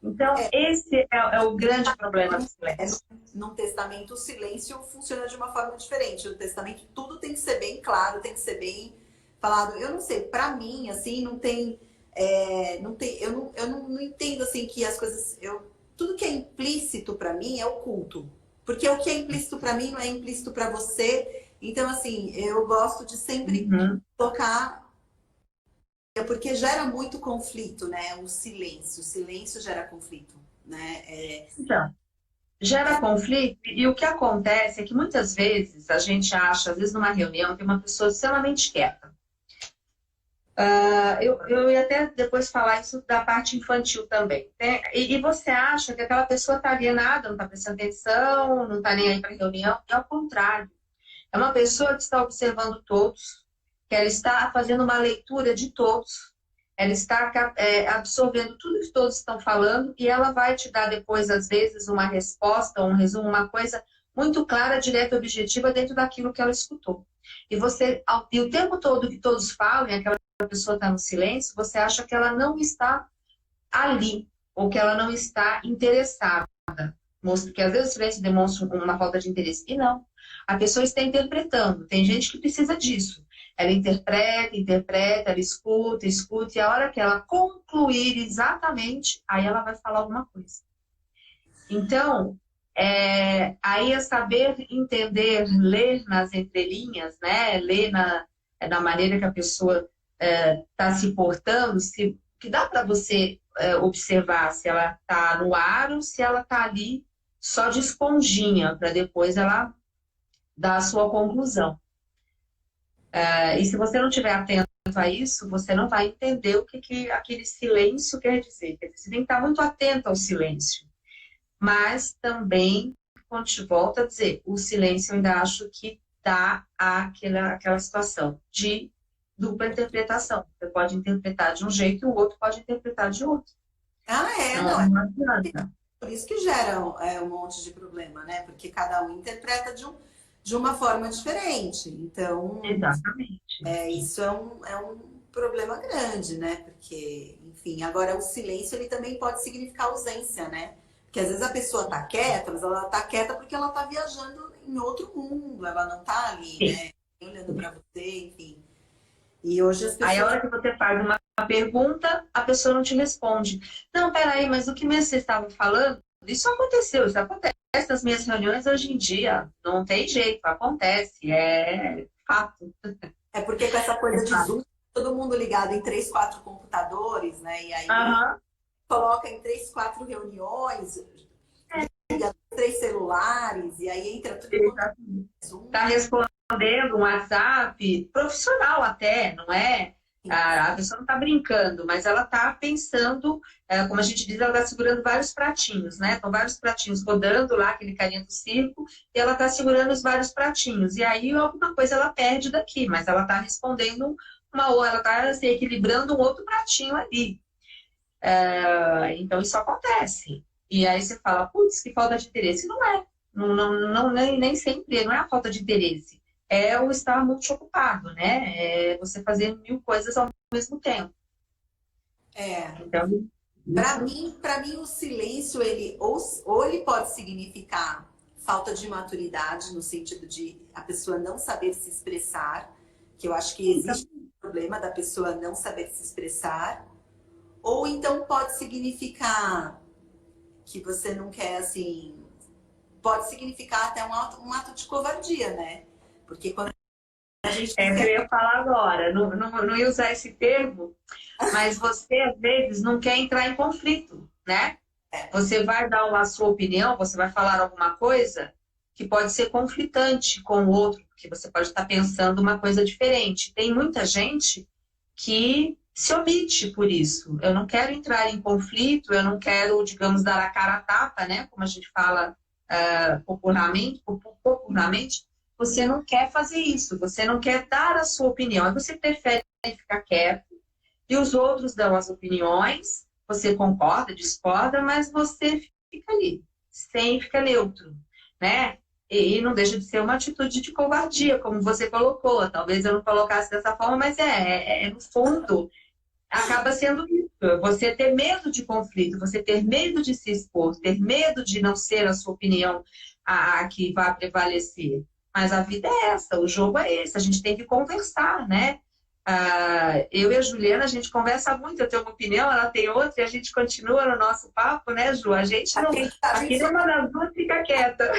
Então, É, esse é o grande problema do é, silêncio. num testamento, o silêncio funciona de uma forma diferente. No testamento, tudo tem que ser bem claro, tem que ser bem falado. Eu não sei, pra mim, assim, não tem. Não tem eu não entendo assim que as coisas. Tudo que é implícito pra mim é oculto. Porque o que é implícito pra mim não é implícito pra você. Então, assim, eu gosto de sempre Uhum. tocar. Porque gera muito conflito, né? O silêncio gera conflito, né? Então, gera conflito e o que acontece é que muitas vezes a gente acha, às vezes numa reunião, tem uma pessoa extremamente quieta. Eu ia até depois falar isso da parte infantil também, né? E você acha que aquela pessoa está alienada, não está prestando atenção, não está nem aí para a reunião, é ao contrário. É uma pessoa que está observando todos, que ela está fazendo uma leitura de todos. ela está absorvendo tudo que todos estão falando e ela vai te dar depois, às vezes, uma resposta, um resumo, uma coisa muito clara, direta e objetiva dentro daquilo que ela escutou. E e o tempo todo que todos falam, e aquela pessoa está no silêncio, você acha que ela não está ali, ou que ela não está interessada. Mostra que às vezes o silêncio demonstra uma falta de interesse. E não. A pessoa está interpretando. Tem gente que precisa disso. Ela interpreta, ela escuta, escuta, e a hora que ela concluir exatamente, aí ela vai falar alguma coisa. Então, aí é saber entender, ler nas entrelinhas, né? Ler na maneira que a pessoa está se portando, que dá para você observar se ela está no ar ou se ela está ali só de esponjinha, para depois ela dar a sua conclusão. E se você não estiver atento a isso, você não vai entender o que aquele silêncio quer dizer. Quer dizer, você tem que estar muito atento ao silêncio. Mas também, quando te volto a dizer, o silêncio eu ainda acho que dá aquela situação de dupla interpretação. Você pode interpretar de um jeito e o outro pode interpretar de outro. Não adianta. Por isso que gera um monte de problema, né? Porque cada um interpreta de uma forma diferente. Então, exatamente. Isso é um problema grande, né? Porque, enfim, agora o silêncio ele também pode significar ausência, né? Porque às vezes a pessoa tá quieta, mas ela tá quieta porque ela tá viajando em outro mundo, ela não tá ali, Sim. né? Olhando para você, enfim. E hoje as pessoas... Aí a hora que você faz uma pergunta, a pessoa não te responde. Não, peraí, mas o que mesmo você estava falando? Isso aconteceu, isso acontece nas minhas reuniões hoje em dia. Não tem jeito, acontece, é fato. É porque com essa coisa de Zoom, todo mundo ligado em 3, 4 computadores, né? E aí coloca em 3, 4 reuniões, liga 3 celulares, e aí entra tudo no Zoom. Está respondendo um WhatsApp profissional até, não é? A pessoa não está brincando, mas ela está pensando, como a gente diz, ela está segurando vários pratinhos, né? Estão vários pratinhos rodando lá, aquele carinha do circo, e ela está segurando os vários pratinhos. E aí alguma coisa ela perde daqui, mas ela está respondendo ela está se equilibrando um outro pratinho ali. Então isso acontece. E aí você fala, putz, que falta de interesse. Não é. Nem sempre, não é a falta de interesse. É o estar muito ocupado, né? É você fazer 1000 coisas ao mesmo tempo. Então, para mim o silêncio, ele ou ele pode significar falta de maturidade, no sentido de a pessoa não saber se expressar, que eu acho que existe um problema da pessoa não saber se expressar, ou então pode significar que você não quer, assim, pode significar até um ato de covardia, né? Porque quando a gente... que eu ia falar agora, não ia usar esse termo, mas você, às vezes, não quer entrar em conflito, né? Você vai dar a sua opinião, você vai falar alguma coisa que pode ser conflitante com o outro, porque você pode estar pensando uma coisa diferente. Tem muita gente que se omite por isso. Eu não quero entrar em conflito, eu não quero, digamos, dar a cara a tapa, né? Como a gente fala popularmente, você não quer fazer isso, você não quer dar a sua opinião, aí você prefere ficar quieto e os outros dão as opiniões, você concorda, discorda, mas você fica ali, fica neutro, né? E não deixa de ser uma atitude de covardia, como você colocou. Talvez eu não colocasse dessa forma, mas no fundo, acaba sendo isso. Você ter medo de conflito, você ter medo de se expor, ter medo de não ser a sua opinião a que vai prevalecer. Mas a vida é essa, o jogo é esse, a gente tem que conversar, né? Eu e a Juliana, a gente conversa muito, eu tenho uma opinião, ela tem outra, e a gente continua no nosse papo, né, Ju? A gente não... Aqui nenhuma das duas fica quieta.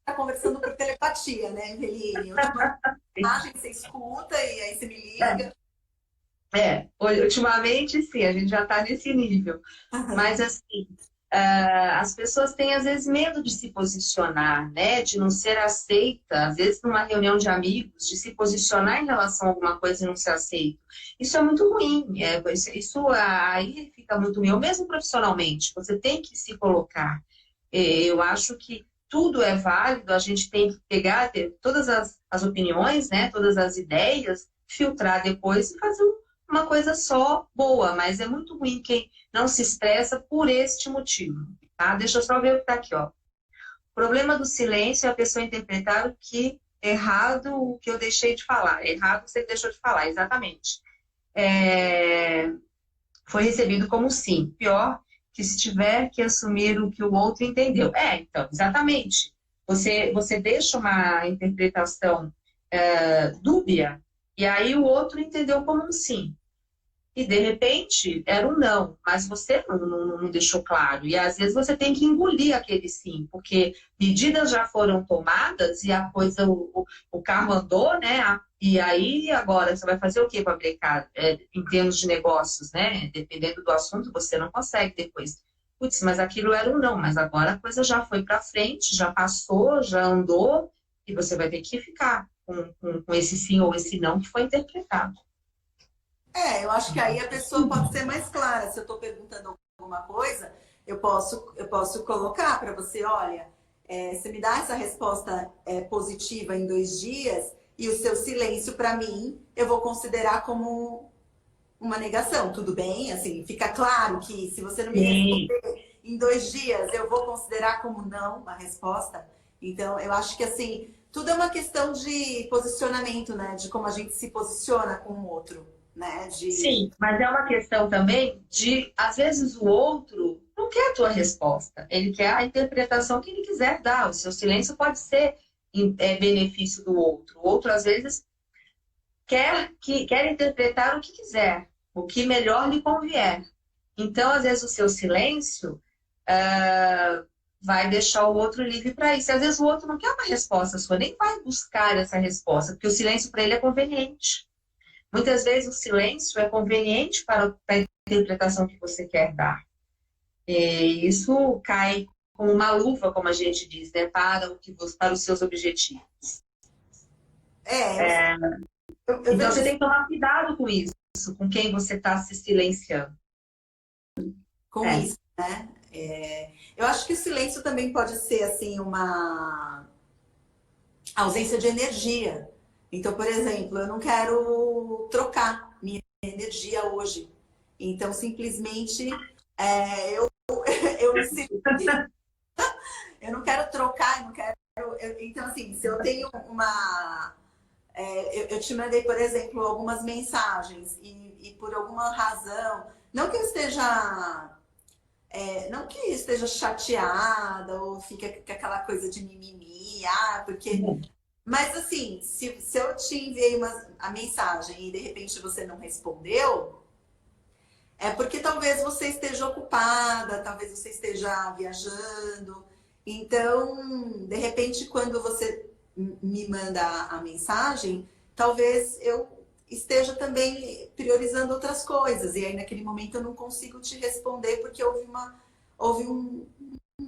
Tá conversando por telepatia, né, Eveline? Eu te mando mensagem, você escuta e aí você me liga. Ultimamente, sim, a gente já está nesse nível. Mas, assim... as pessoas têm, às vezes, medo de se posicionar, né? De não ser aceita, às vezes, numa reunião de amigos, de se posicionar em relação a alguma coisa e não ser aceito. Isso é muito ruim, isso aí fica muito ruim, ou mesmo profissionalmente, você tem que se colocar. Eu acho que tudo é válido, a gente tem que pegar todas as opiniões, né? Todas as ideias, filtrar depois e fazer uma coisa só boa, mas é muito ruim quem não se expressa por este motivo, tá? Deixa eu só ver o que tá aqui, ó. O problema do silêncio é a pessoa interpretar o que errado, o que eu deixei de falar. Errado você deixou de falar, exatamente. Foi recebido como sim. Pior que se tiver que assumir o que o outro entendeu. Então, exatamente. Você deixa uma interpretação dúbia, e aí o outro entendeu como um sim. E, de repente, era um não, mas você não deixou claro. E, às vezes, você tem que engolir aquele sim, porque medidas já foram tomadas e a coisa, o carro andou, né? E aí, agora, você vai fazer o quê para brecar? Em termos de negócios, né? Dependendo do assunto, você não consegue depois. Putz, mas aquilo era um não, mas agora a coisa já foi para frente, já passou, já andou, e você vai ter que ficar com esse sim ou esse não que foi interpretado. Eu acho que aí a pessoa pode ser mais clara. Se eu estou perguntando alguma coisa, eu posso colocar para você, olha, você me dá essa resposta positiva em 2 dias e o seu silêncio para mim eu vou considerar como uma negação, tudo bem? Assim, fica claro que se você não me Sim. responder em 2 dias, eu vou considerar como não a resposta. Então, eu acho que assim, tudo é uma questão de posicionamento, né? De como a gente se posiciona com o outro, né? Sim, mas é uma questão também de, às vezes, o outro não quer a tua resposta, ele quer a interpretação que ele quiser dar. O seu silêncio pode ser benefício do outro. O outro, às vezes, quer interpretar o que quiser, o que melhor lhe convier. Então, às vezes, o seu silêncio vai deixar o outro livre para isso. Às vezes, o outro não quer uma resposta sua, nem vai buscar essa resposta, porque o silêncio para ele é conveniente. Muitas vezes o silêncio é conveniente para a interpretação que você quer dar. E isso cai como uma luva, como a gente diz, né, para os seus objetivos. É, eu Então vejo você tem que tomar cuidado com isso, com quem você está se silenciando. com É, isso, né? Eu acho que o silêncio também pode ser assim uma ausência de energia. Então, por exemplo, eu não quero trocar minha energia hoje. Então, simplesmente eu me eu não quero trocar, eu não quero. Então, assim, se eu tenho uma. Eu te mandei, por exemplo, algumas mensagens e por alguma razão, não que eu esteja. Não que esteja chateada ou fica com aquela coisa de mimimi, porque. Mas assim, se eu te enviei a mensagem e de repente você não respondeu, é porque talvez você esteja ocupada, talvez você esteja viajando. Então, de repente, quando você me manda a mensagem, talvez eu esteja também priorizando outras coisas. E aí, naquele momento, eu não consigo te responder porque houve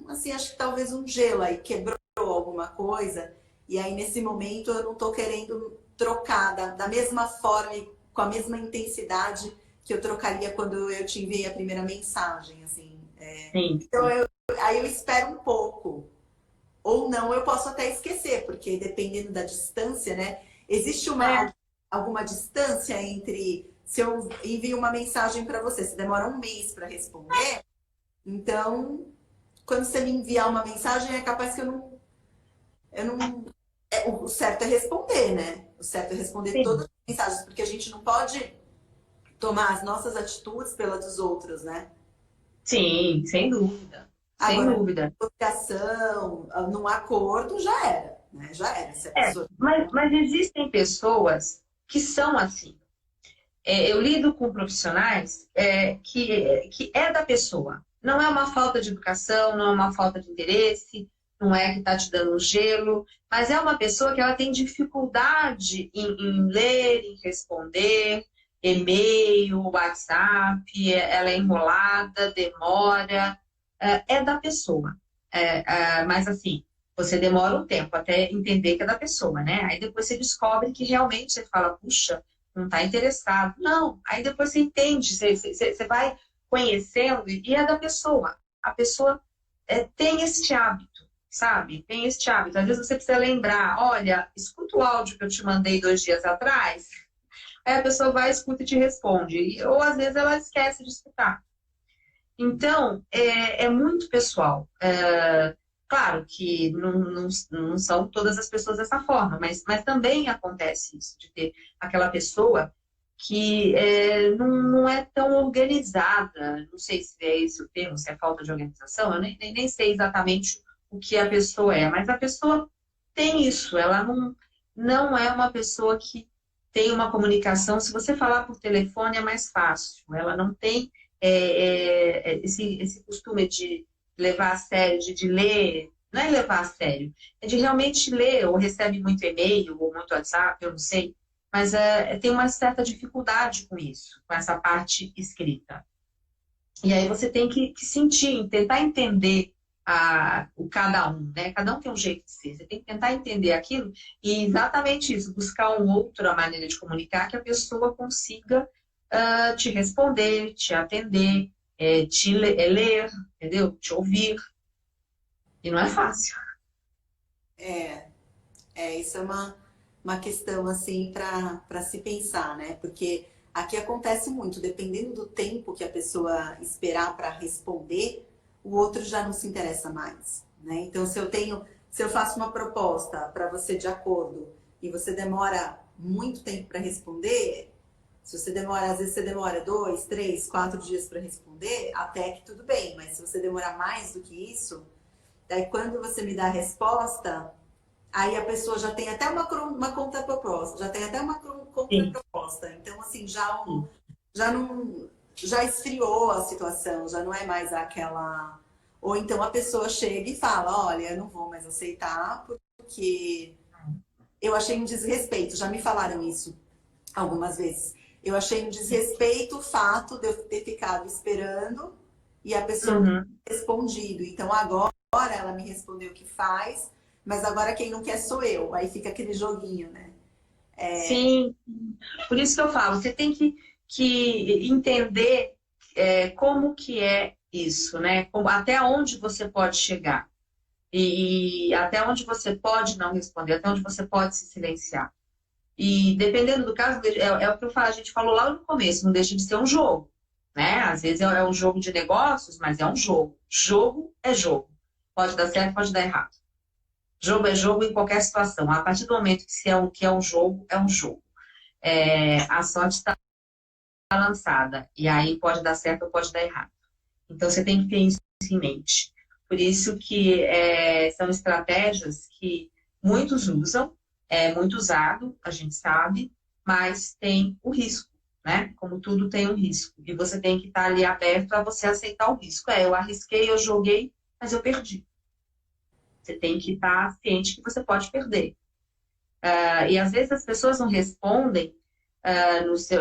assim, acho que talvez um gelo aí, quebrou alguma coisa. E aí, nesse momento, eu não estou querendo trocar da mesma forma e com a mesma intensidade que eu trocaria quando eu te enviei a primeira mensagem, assim. sim, Então, aí eu espero um pouco. Ou não, eu posso até esquecer, porque dependendo da distância, né? Existe alguma distância entre se eu envio uma mensagem para você, se demora um mês para responder, então, quando você me enviar uma mensagem, é capaz que o certo é responder, né? O certo é responder sim, todas as mensagens, porque a gente não pode tomar as nossas atitudes pelas dos outros, né? sim, sem dúvida, sem Agora, dúvida. negociação, num acordo, já era, né? Já era. Se a pessoa... Mas existem pessoas que são assim. Eu lido com profissionais que é da pessoa. Não é uma falta de educação, não é uma falta de interesse, não é que está te dando um gelo, mas é uma pessoa que ela tem dificuldade em ler, em responder, e-mail, WhatsApp, ela é enrolada, demora. É da pessoa. Mas assim, você demora um tempo até entender que é da pessoa, né? Aí depois você descobre que realmente você fala, puxa, não está interessado. Não, aí depois você entende, você vai conhecendo e é da pessoa. A pessoa tem este hábito, sabe? Tem este hábito. Às vezes você precisa lembrar, olha, escuta o áudio que eu te mandei 2 dias atrás. aí a pessoa vai, escuta e te responde. Ou às vezes ela esquece de escutar. Então, é muito pessoal. Claro que não são todas as pessoas dessa forma, mas também acontece isso, de ter aquela pessoa que não é tão organizada. Não sei se é esse o termo, se é falta de organização, eu nem sei exatamente o que a pessoa é, mas a pessoa tem isso, ela não é uma pessoa que tem uma comunicação. Se você falar por telefone é mais fácil, ela não tem esse costume de levar a sério, de ler, não é levar a sério, é de realmente ler, ou recebe muito e-mail, ou muito WhatsApp, eu não sei, mas tem uma certa dificuldade com isso, com essa parte escrita. E aí você tem que sentir, tentar entender o cada um, né? Cada um tem um jeito de ser. Você tem que tentar entender aquilo e exatamente isso, buscar outra maneira de comunicar que a pessoa consiga te responder, te atender, ler, entendeu? Te ouvir. E não é fácil. É, isso é uma questão assim para se pensar, né? Porque aqui acontece muito, dependendo do tempo que a pessoa esperar para responder, o outro já não se interessa mais, né? Então, se eu faço uma proposta para você de acordo e você demora muito tempo para responder, se você demora, às vezes você demora 2, 3, 4 dias para responder, até que tudo bem, mas se você demorar mais do que isso, daí quando você me dá a resposta, aí a pessoa já tem até uma contraproposta, já tem até uma Sim, contraproposta. Então, assim, já, sim. já não, já esfriou a situação, já não é mais aquela. Ou então a pessoa chega e fala, olha, eu não vou mais aceitar porque eu achei um desrespeito. Já me falaram isso algumas vezes. Eu achei um desrespeito o fato de eu ter ficado esperando e a pessoa não Uhum. ter respondido. Então agora ela me respondeu o que faz, mas agora quem não quer sou eu. Aí fica aquele joguinho, né? Sim, por isso que eu falo, você tem que entender como que é isso, né? Até onde você pode chegar. E até onde você pode não responder, até onde você pode se silenciar. E dependendo do caso, é o que eu falo, a gente falou lá no começo, não deixa de ser um jogo, né? Às vezes é um jogo de negócios, mas é um jogo. Jogo é jogo. Pode dar certo, pode dar errado. Jogo é jogo em qualquer situação. A partir do momento que é um jogo, é um jogo. A sorte está lançada. E aí pode dar certo ou pode dar errado. Então você tem que ter isso em mente. Por isso que são estratégias que muitos usam, é muito usado, a gente sabe, mas tem o risco, né? Como tudo tem um risco. E você tem que estar ali aberto a você aceitar o risco. Eu arrisquei, eu joguei, mas eu perdi. Você tem que estar ciente que você pode perder. E às vezes as pessoas não respondem,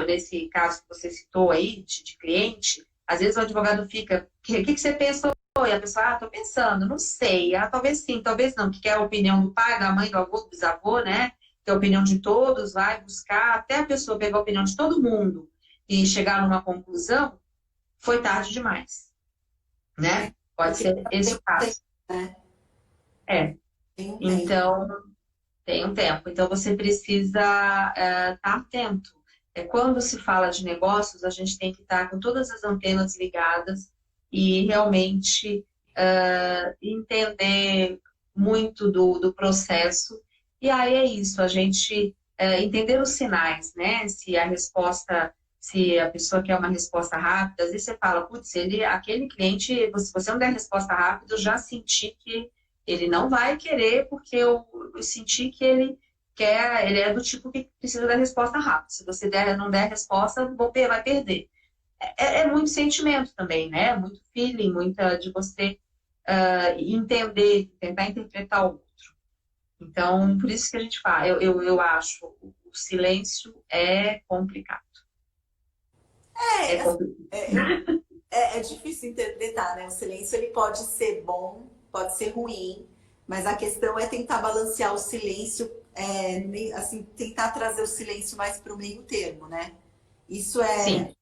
nesse caso que você citou aí, de cliente, às vezes o advogado fica, o que você pensou? E a pessoa, tô pensando, não sei, talvez sim, talvez não, que quer a opinião do pai, da mãe, do avô, do bisavô, né? Que é a opinião de todos, vai buscar, até a pessoa pegar a opinião de todo mundo e chegar numa conclusão, foi tarde demais, né? Pode Porque ser esse tem o um tempo, caso. né? É, Tem um tempo. então, tem um tempo. Então, você precisa estar atento. Quando se fala de negócios, a gente tem que estar com todas as antenas ligadas e realmente entender muito do processo. E aí é isso, a gente entender os sinais, né? Se a resposta, se a pessoa quer uma resposta rápida, às vezes você fala, putz, aquele cliente, se você não der resposta rápida, eu já senti que ele não vai querer, porque eu senti que ele é do tipo que precisa da resposta rápida. Se você não der resposta, vai perder. É muito sentimento também, né? Muito feeling, muita de você entender, tentar interpretar o outro. Então, por isso que a gente fala, eu acho, o silêncio é complicado. É É, assim, complicado. é difícil interpretar, né? O silêncio ele pode ser bom, pode ser ruim, mas a questão é tentar balancear o silêncio, assim, tentar trazer o silêncio mais para o meio termo, né? Isso Sim, é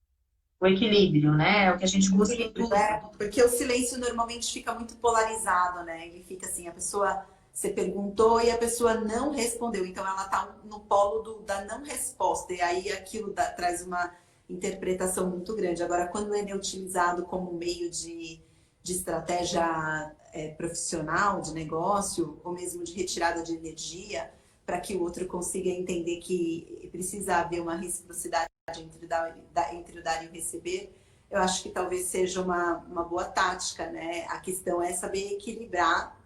o equilíbrio, né? É o que a gente busca em equilíbrio, tudo. né? Porque o silêncio normalmente fica muito polarizado, né? Ele fica assim, a pessoa Você perguntou e a pessoa não respondeu. Então, ela está no polo da não resposta. E aí aquilo traz uma interpretação muito grande. Agora, quando ele é utilizado como meio de estratégia profissional, de negócio, ou mesmo de retirada de energia, para que o outro consiga entender que precisa haver uma reciprocidade entre o dar e o receber, eu acho que talvez seja uma boa tática, né? A questão é saber equilibrar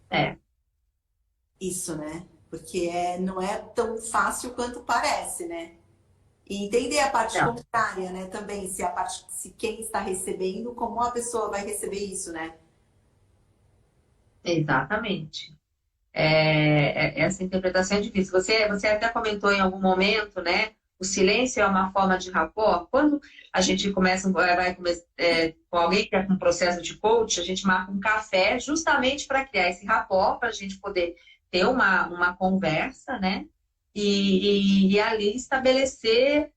É, isso, né? Porque não é tão fácil quanto parece, né? E entender a parte não, contrária, né? Também, se quem está recebendo, como a pessoa vai receber isso, né? exatamente. Essa interpretação é difícil. Você até comentou em algum momento, né? O silêncio é uma forma de rapport. Quando a gente com alguém que é com um processo de coach, a gente marca um café justamente para criar esse rapport, para a gente poder ter uma conversa, né? E ali estabelecer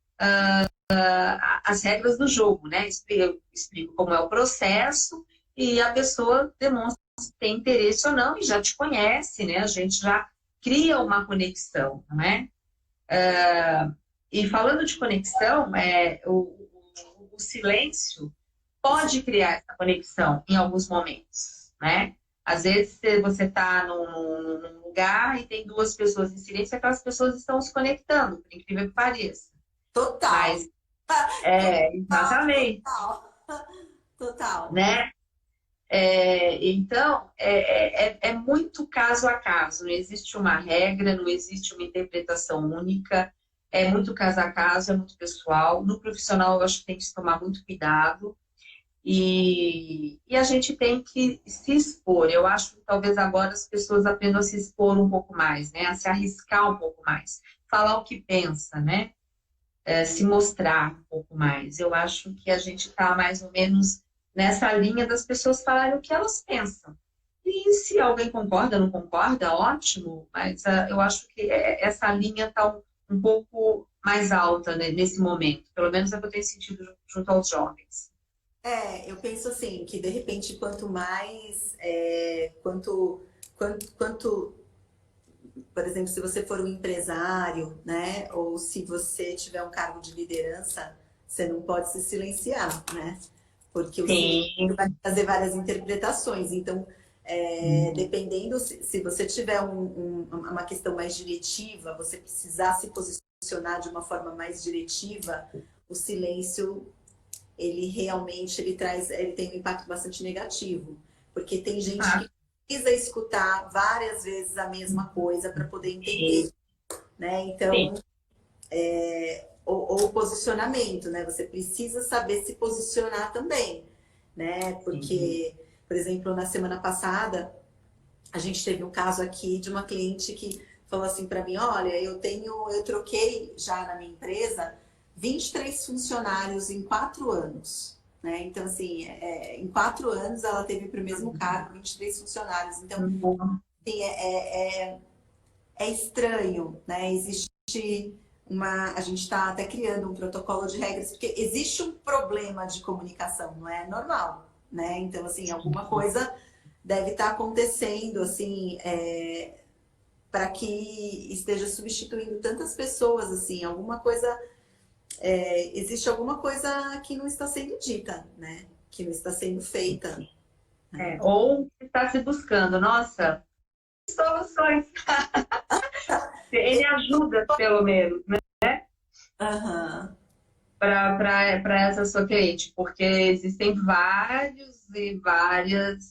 as regras do jogo, né? Explico como é o processo e a pessoa demonstra se tem interesse ou não e já te conhece, né? A gente já cria uma conexão, não é? E falando de conexão, o silêncio pode criar essa conexão em alguns momentos, né? Às vezes você está num lugar e tem duas pessoas em silêncio e aquelas pessoas estão se conectando, por incrível que pareça. Total. Mas, Total, exatamente, total. Total. né? Então, é muito caso a caso, não existe uma regra, não existe uma interpretação única, é muito caso a caso, é muito pessoal. No profissional, eu acho que tem que se tomar muito cuidado e a gente tem que se expor. Eu acho que talvez agora as pessoas aprendam a se expor um pouco mais, né? A se arriscar um pouco mais, falar o que pensa, né? Se mostrar um pouco mais. Eu acho que a gente está mais ou menos nessa linha das pessoas falarem o que elas pensam. E se alguém concorda, não concorda, ótimo, mas eu acho que essa linha está um pouco mais alta, né, nesse momento. Pelo menos é o que eu tenho sentido junto aos jovens. Eu penso assim, que de repente, quanto mais, quanto, por exemplo, se você for um empresário, né, ou se você tiver um cargo de liderança, você não pode se silenciar, né? Porque o silêncio Sim. vai fazer várias interpretações. Então, dependendo, se você tiver uma questão mais diretiva, você precisar se posicionar de uma forma mais diretiva, o silêncio ele tem um impacto bastante negativo, porque tem gente Ah, que precisa escutar várias vezes a mesma coisa para poder entender, sim, né? sim. Então, ou o posicionamento, né? Você precisa saber se posicionar também, né? Sim. Porque, por exemplo, na semana passada, a gente teve um caso aqui de uma cliente que falou assim para mim, olha, eu troquei já na minha empresa 23 funcionários em 4 anos. Né? Então, assim, em 4 anos ela teve para o mesmo cargo 23 funcionários. Então, assim, é estranho, né? Existe a gente está até criando um protocolo de regras, porque existe um problema de comunicação, não é normal, né? Então, assim, alguma coisa deve estar acontecendo, assim, para que esteja substituindo tantas pessoas, assim, alguma coisa, existe alguma coisa que não está sendo dita, né? Que não está sendo feita. Né? Ou está se buscando, nossa, soluções. Ele ajuda, pelo menos, né? Aham. Para essa sua cliente, porque existem vários e várias,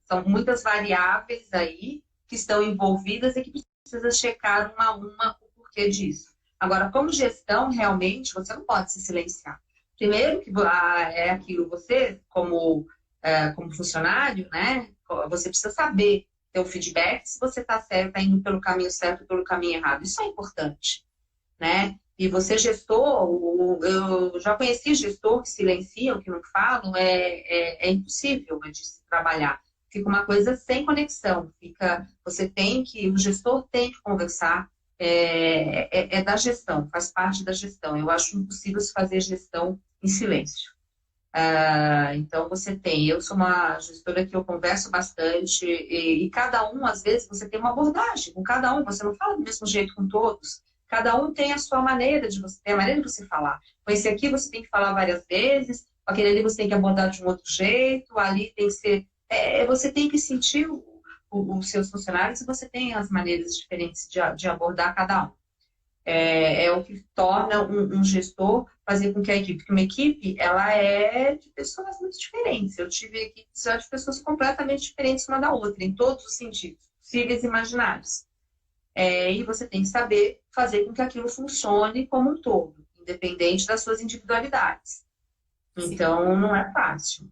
são muitas variáveis aí que estão envolvidas e que precisa checar uma a uma o porquê disso. Agora, como gestão, realmente, você não pode se silenciar. Primeiro que é aquilo, você, como funcionário, né, você precisa saber ter o feedback se você está certo, está indo pelo caminho certo ou pelo caminho errado. Isso é importante, né? E você gestor, eu já conheci gestor que silenciam, que não falam, é impossível de se trabalhar. Fica uma coisa sem conexão. O gestor tem que conversar, da gestão, faz parte da gestão. Eu acho impossível se fazer gestão em silêncio. Então, eu sou uma gestora que eu converso bastante e cada um, às vezes, você tem uma abordagem com cada um, você não fala do mesmo jeito com todos. Cada um tem a sua maneira tem a maneira de você falar. Com esse aqui você tem que falar várias vezes, com aquele ali você tem que abordar de um outro jeito, ali tem que ser... você tem que sentir os seus funcionários e você tem as maneiras diferentes de abordar cada um. É o que torna um gestor fazer com que a equipe, porque uma equipe, ela é de pessoas muito diferentes. Eu tive equipes de pessoas completamente diferentes uma da outra, em todos os sentidos, possíveis e imaginários. E você tem que saber fazer com que aquilo funcione como um todo, independente das suas individualidades. Então, não é fácil,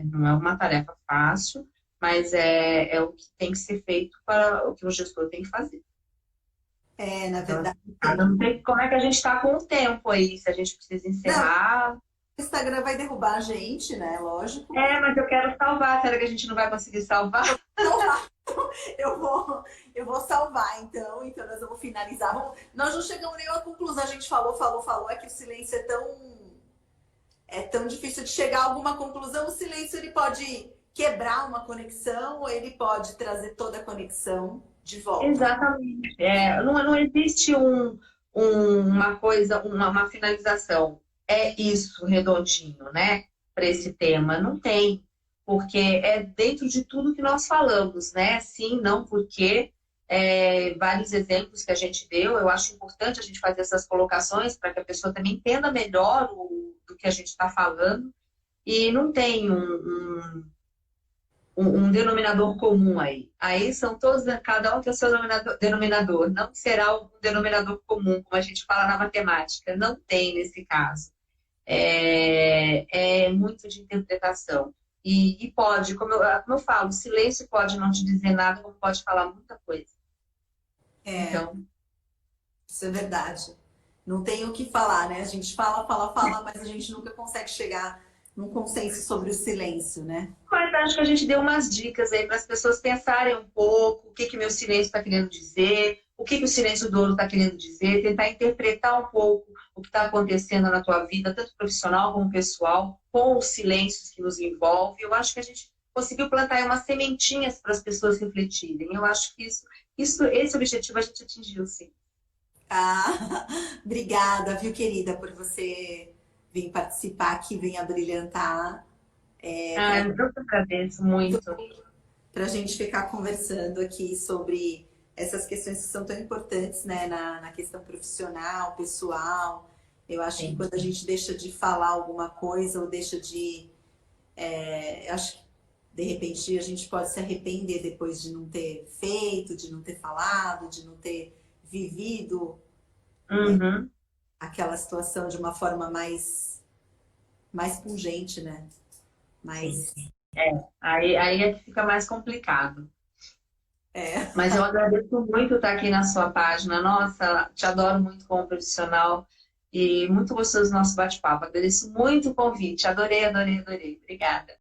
não é uma tarefa fácil, mas é o que tem que ser feito para o que o gestor tem que fazer. Na verdade. Não sei como é que a gente está com o tempo aí, se a gente precisa encerrar. Não, o Instagram vai derrubar a gente, né? Lógico. Mas eu quero salvar. Será que a gente não vai conseguir salvar? Eu vou salvar, então nós vamos finalizar. Nós não chegamos nem a conclusão. A gente falou. É que o silêncio é tão difícil de chegar a alguma conclusão. O silêncio ele pode quebrar uma conexão ou ele pode trazer toda a conexão de volta. Exatamente. Não existe uma coisa, uma finalização. É isso, redondinho, né? Para esse tema. Não tem. Porque é dentro de tudo que nós falamos, né? Sim, não, porque vários exemplos que a gente deu, eu acho importante a gente fazer essas colocações para que a pessoa também entenda melhor do que a gente está falando. E não tem um denominador comum aí. Aí são todos, cada um tem o seu denominador. Não será um denominador comum, como a gente fala na matemática. Não tem nesse caso. É muito de interpretação. E pode, como eu falo, o silêncio pode não te dizer nada, como pode falar muita coisa. Então, isso é verdade. Não tem o que falar, né? A gente fala, mas a gente nunca consegue chegar num consenso sobre o silêncio, né? Mas acho que a gente deu umas dicas aí para as pessoas pensarem um pouco o que meu silêncio está querendo dizer, o que o silêncio do outro está querendo dizer, tentar interpretar um pouco o que está acontecendo na tua vida, tanto profissional como pessoal, com os silêncios que nos envolvem. Eu acho que a gente conseguiu plantar aí umas sementinhas para as pessoas refletirem. Eu acho que esse objetivo a gente atingiu, sim. Obrigada, viu, querida, por você vir participar aqui, vir abrilhantar. Eu que agradeço muito. Para a gente ficar conversando aqui sobre essas questões que são tão importantes, né, na questão profissional, pessoal. Eu acho que quando a gente deixa de falar alguma coisa ou deixa de... acho que, de repente, a gente pode se arrepender depois de não ter feito, de não ter falado, de não ter vivido aquela situação de uma forma mais pungente, né? Aí é que fica mais complicado. Mas eu agradeço muito estar aqui na sua página. Nossa, te adoro muito como profissional e muito gostoso o nosso bate-papo. Agradeço muito o convite. Adorei. Obrigada.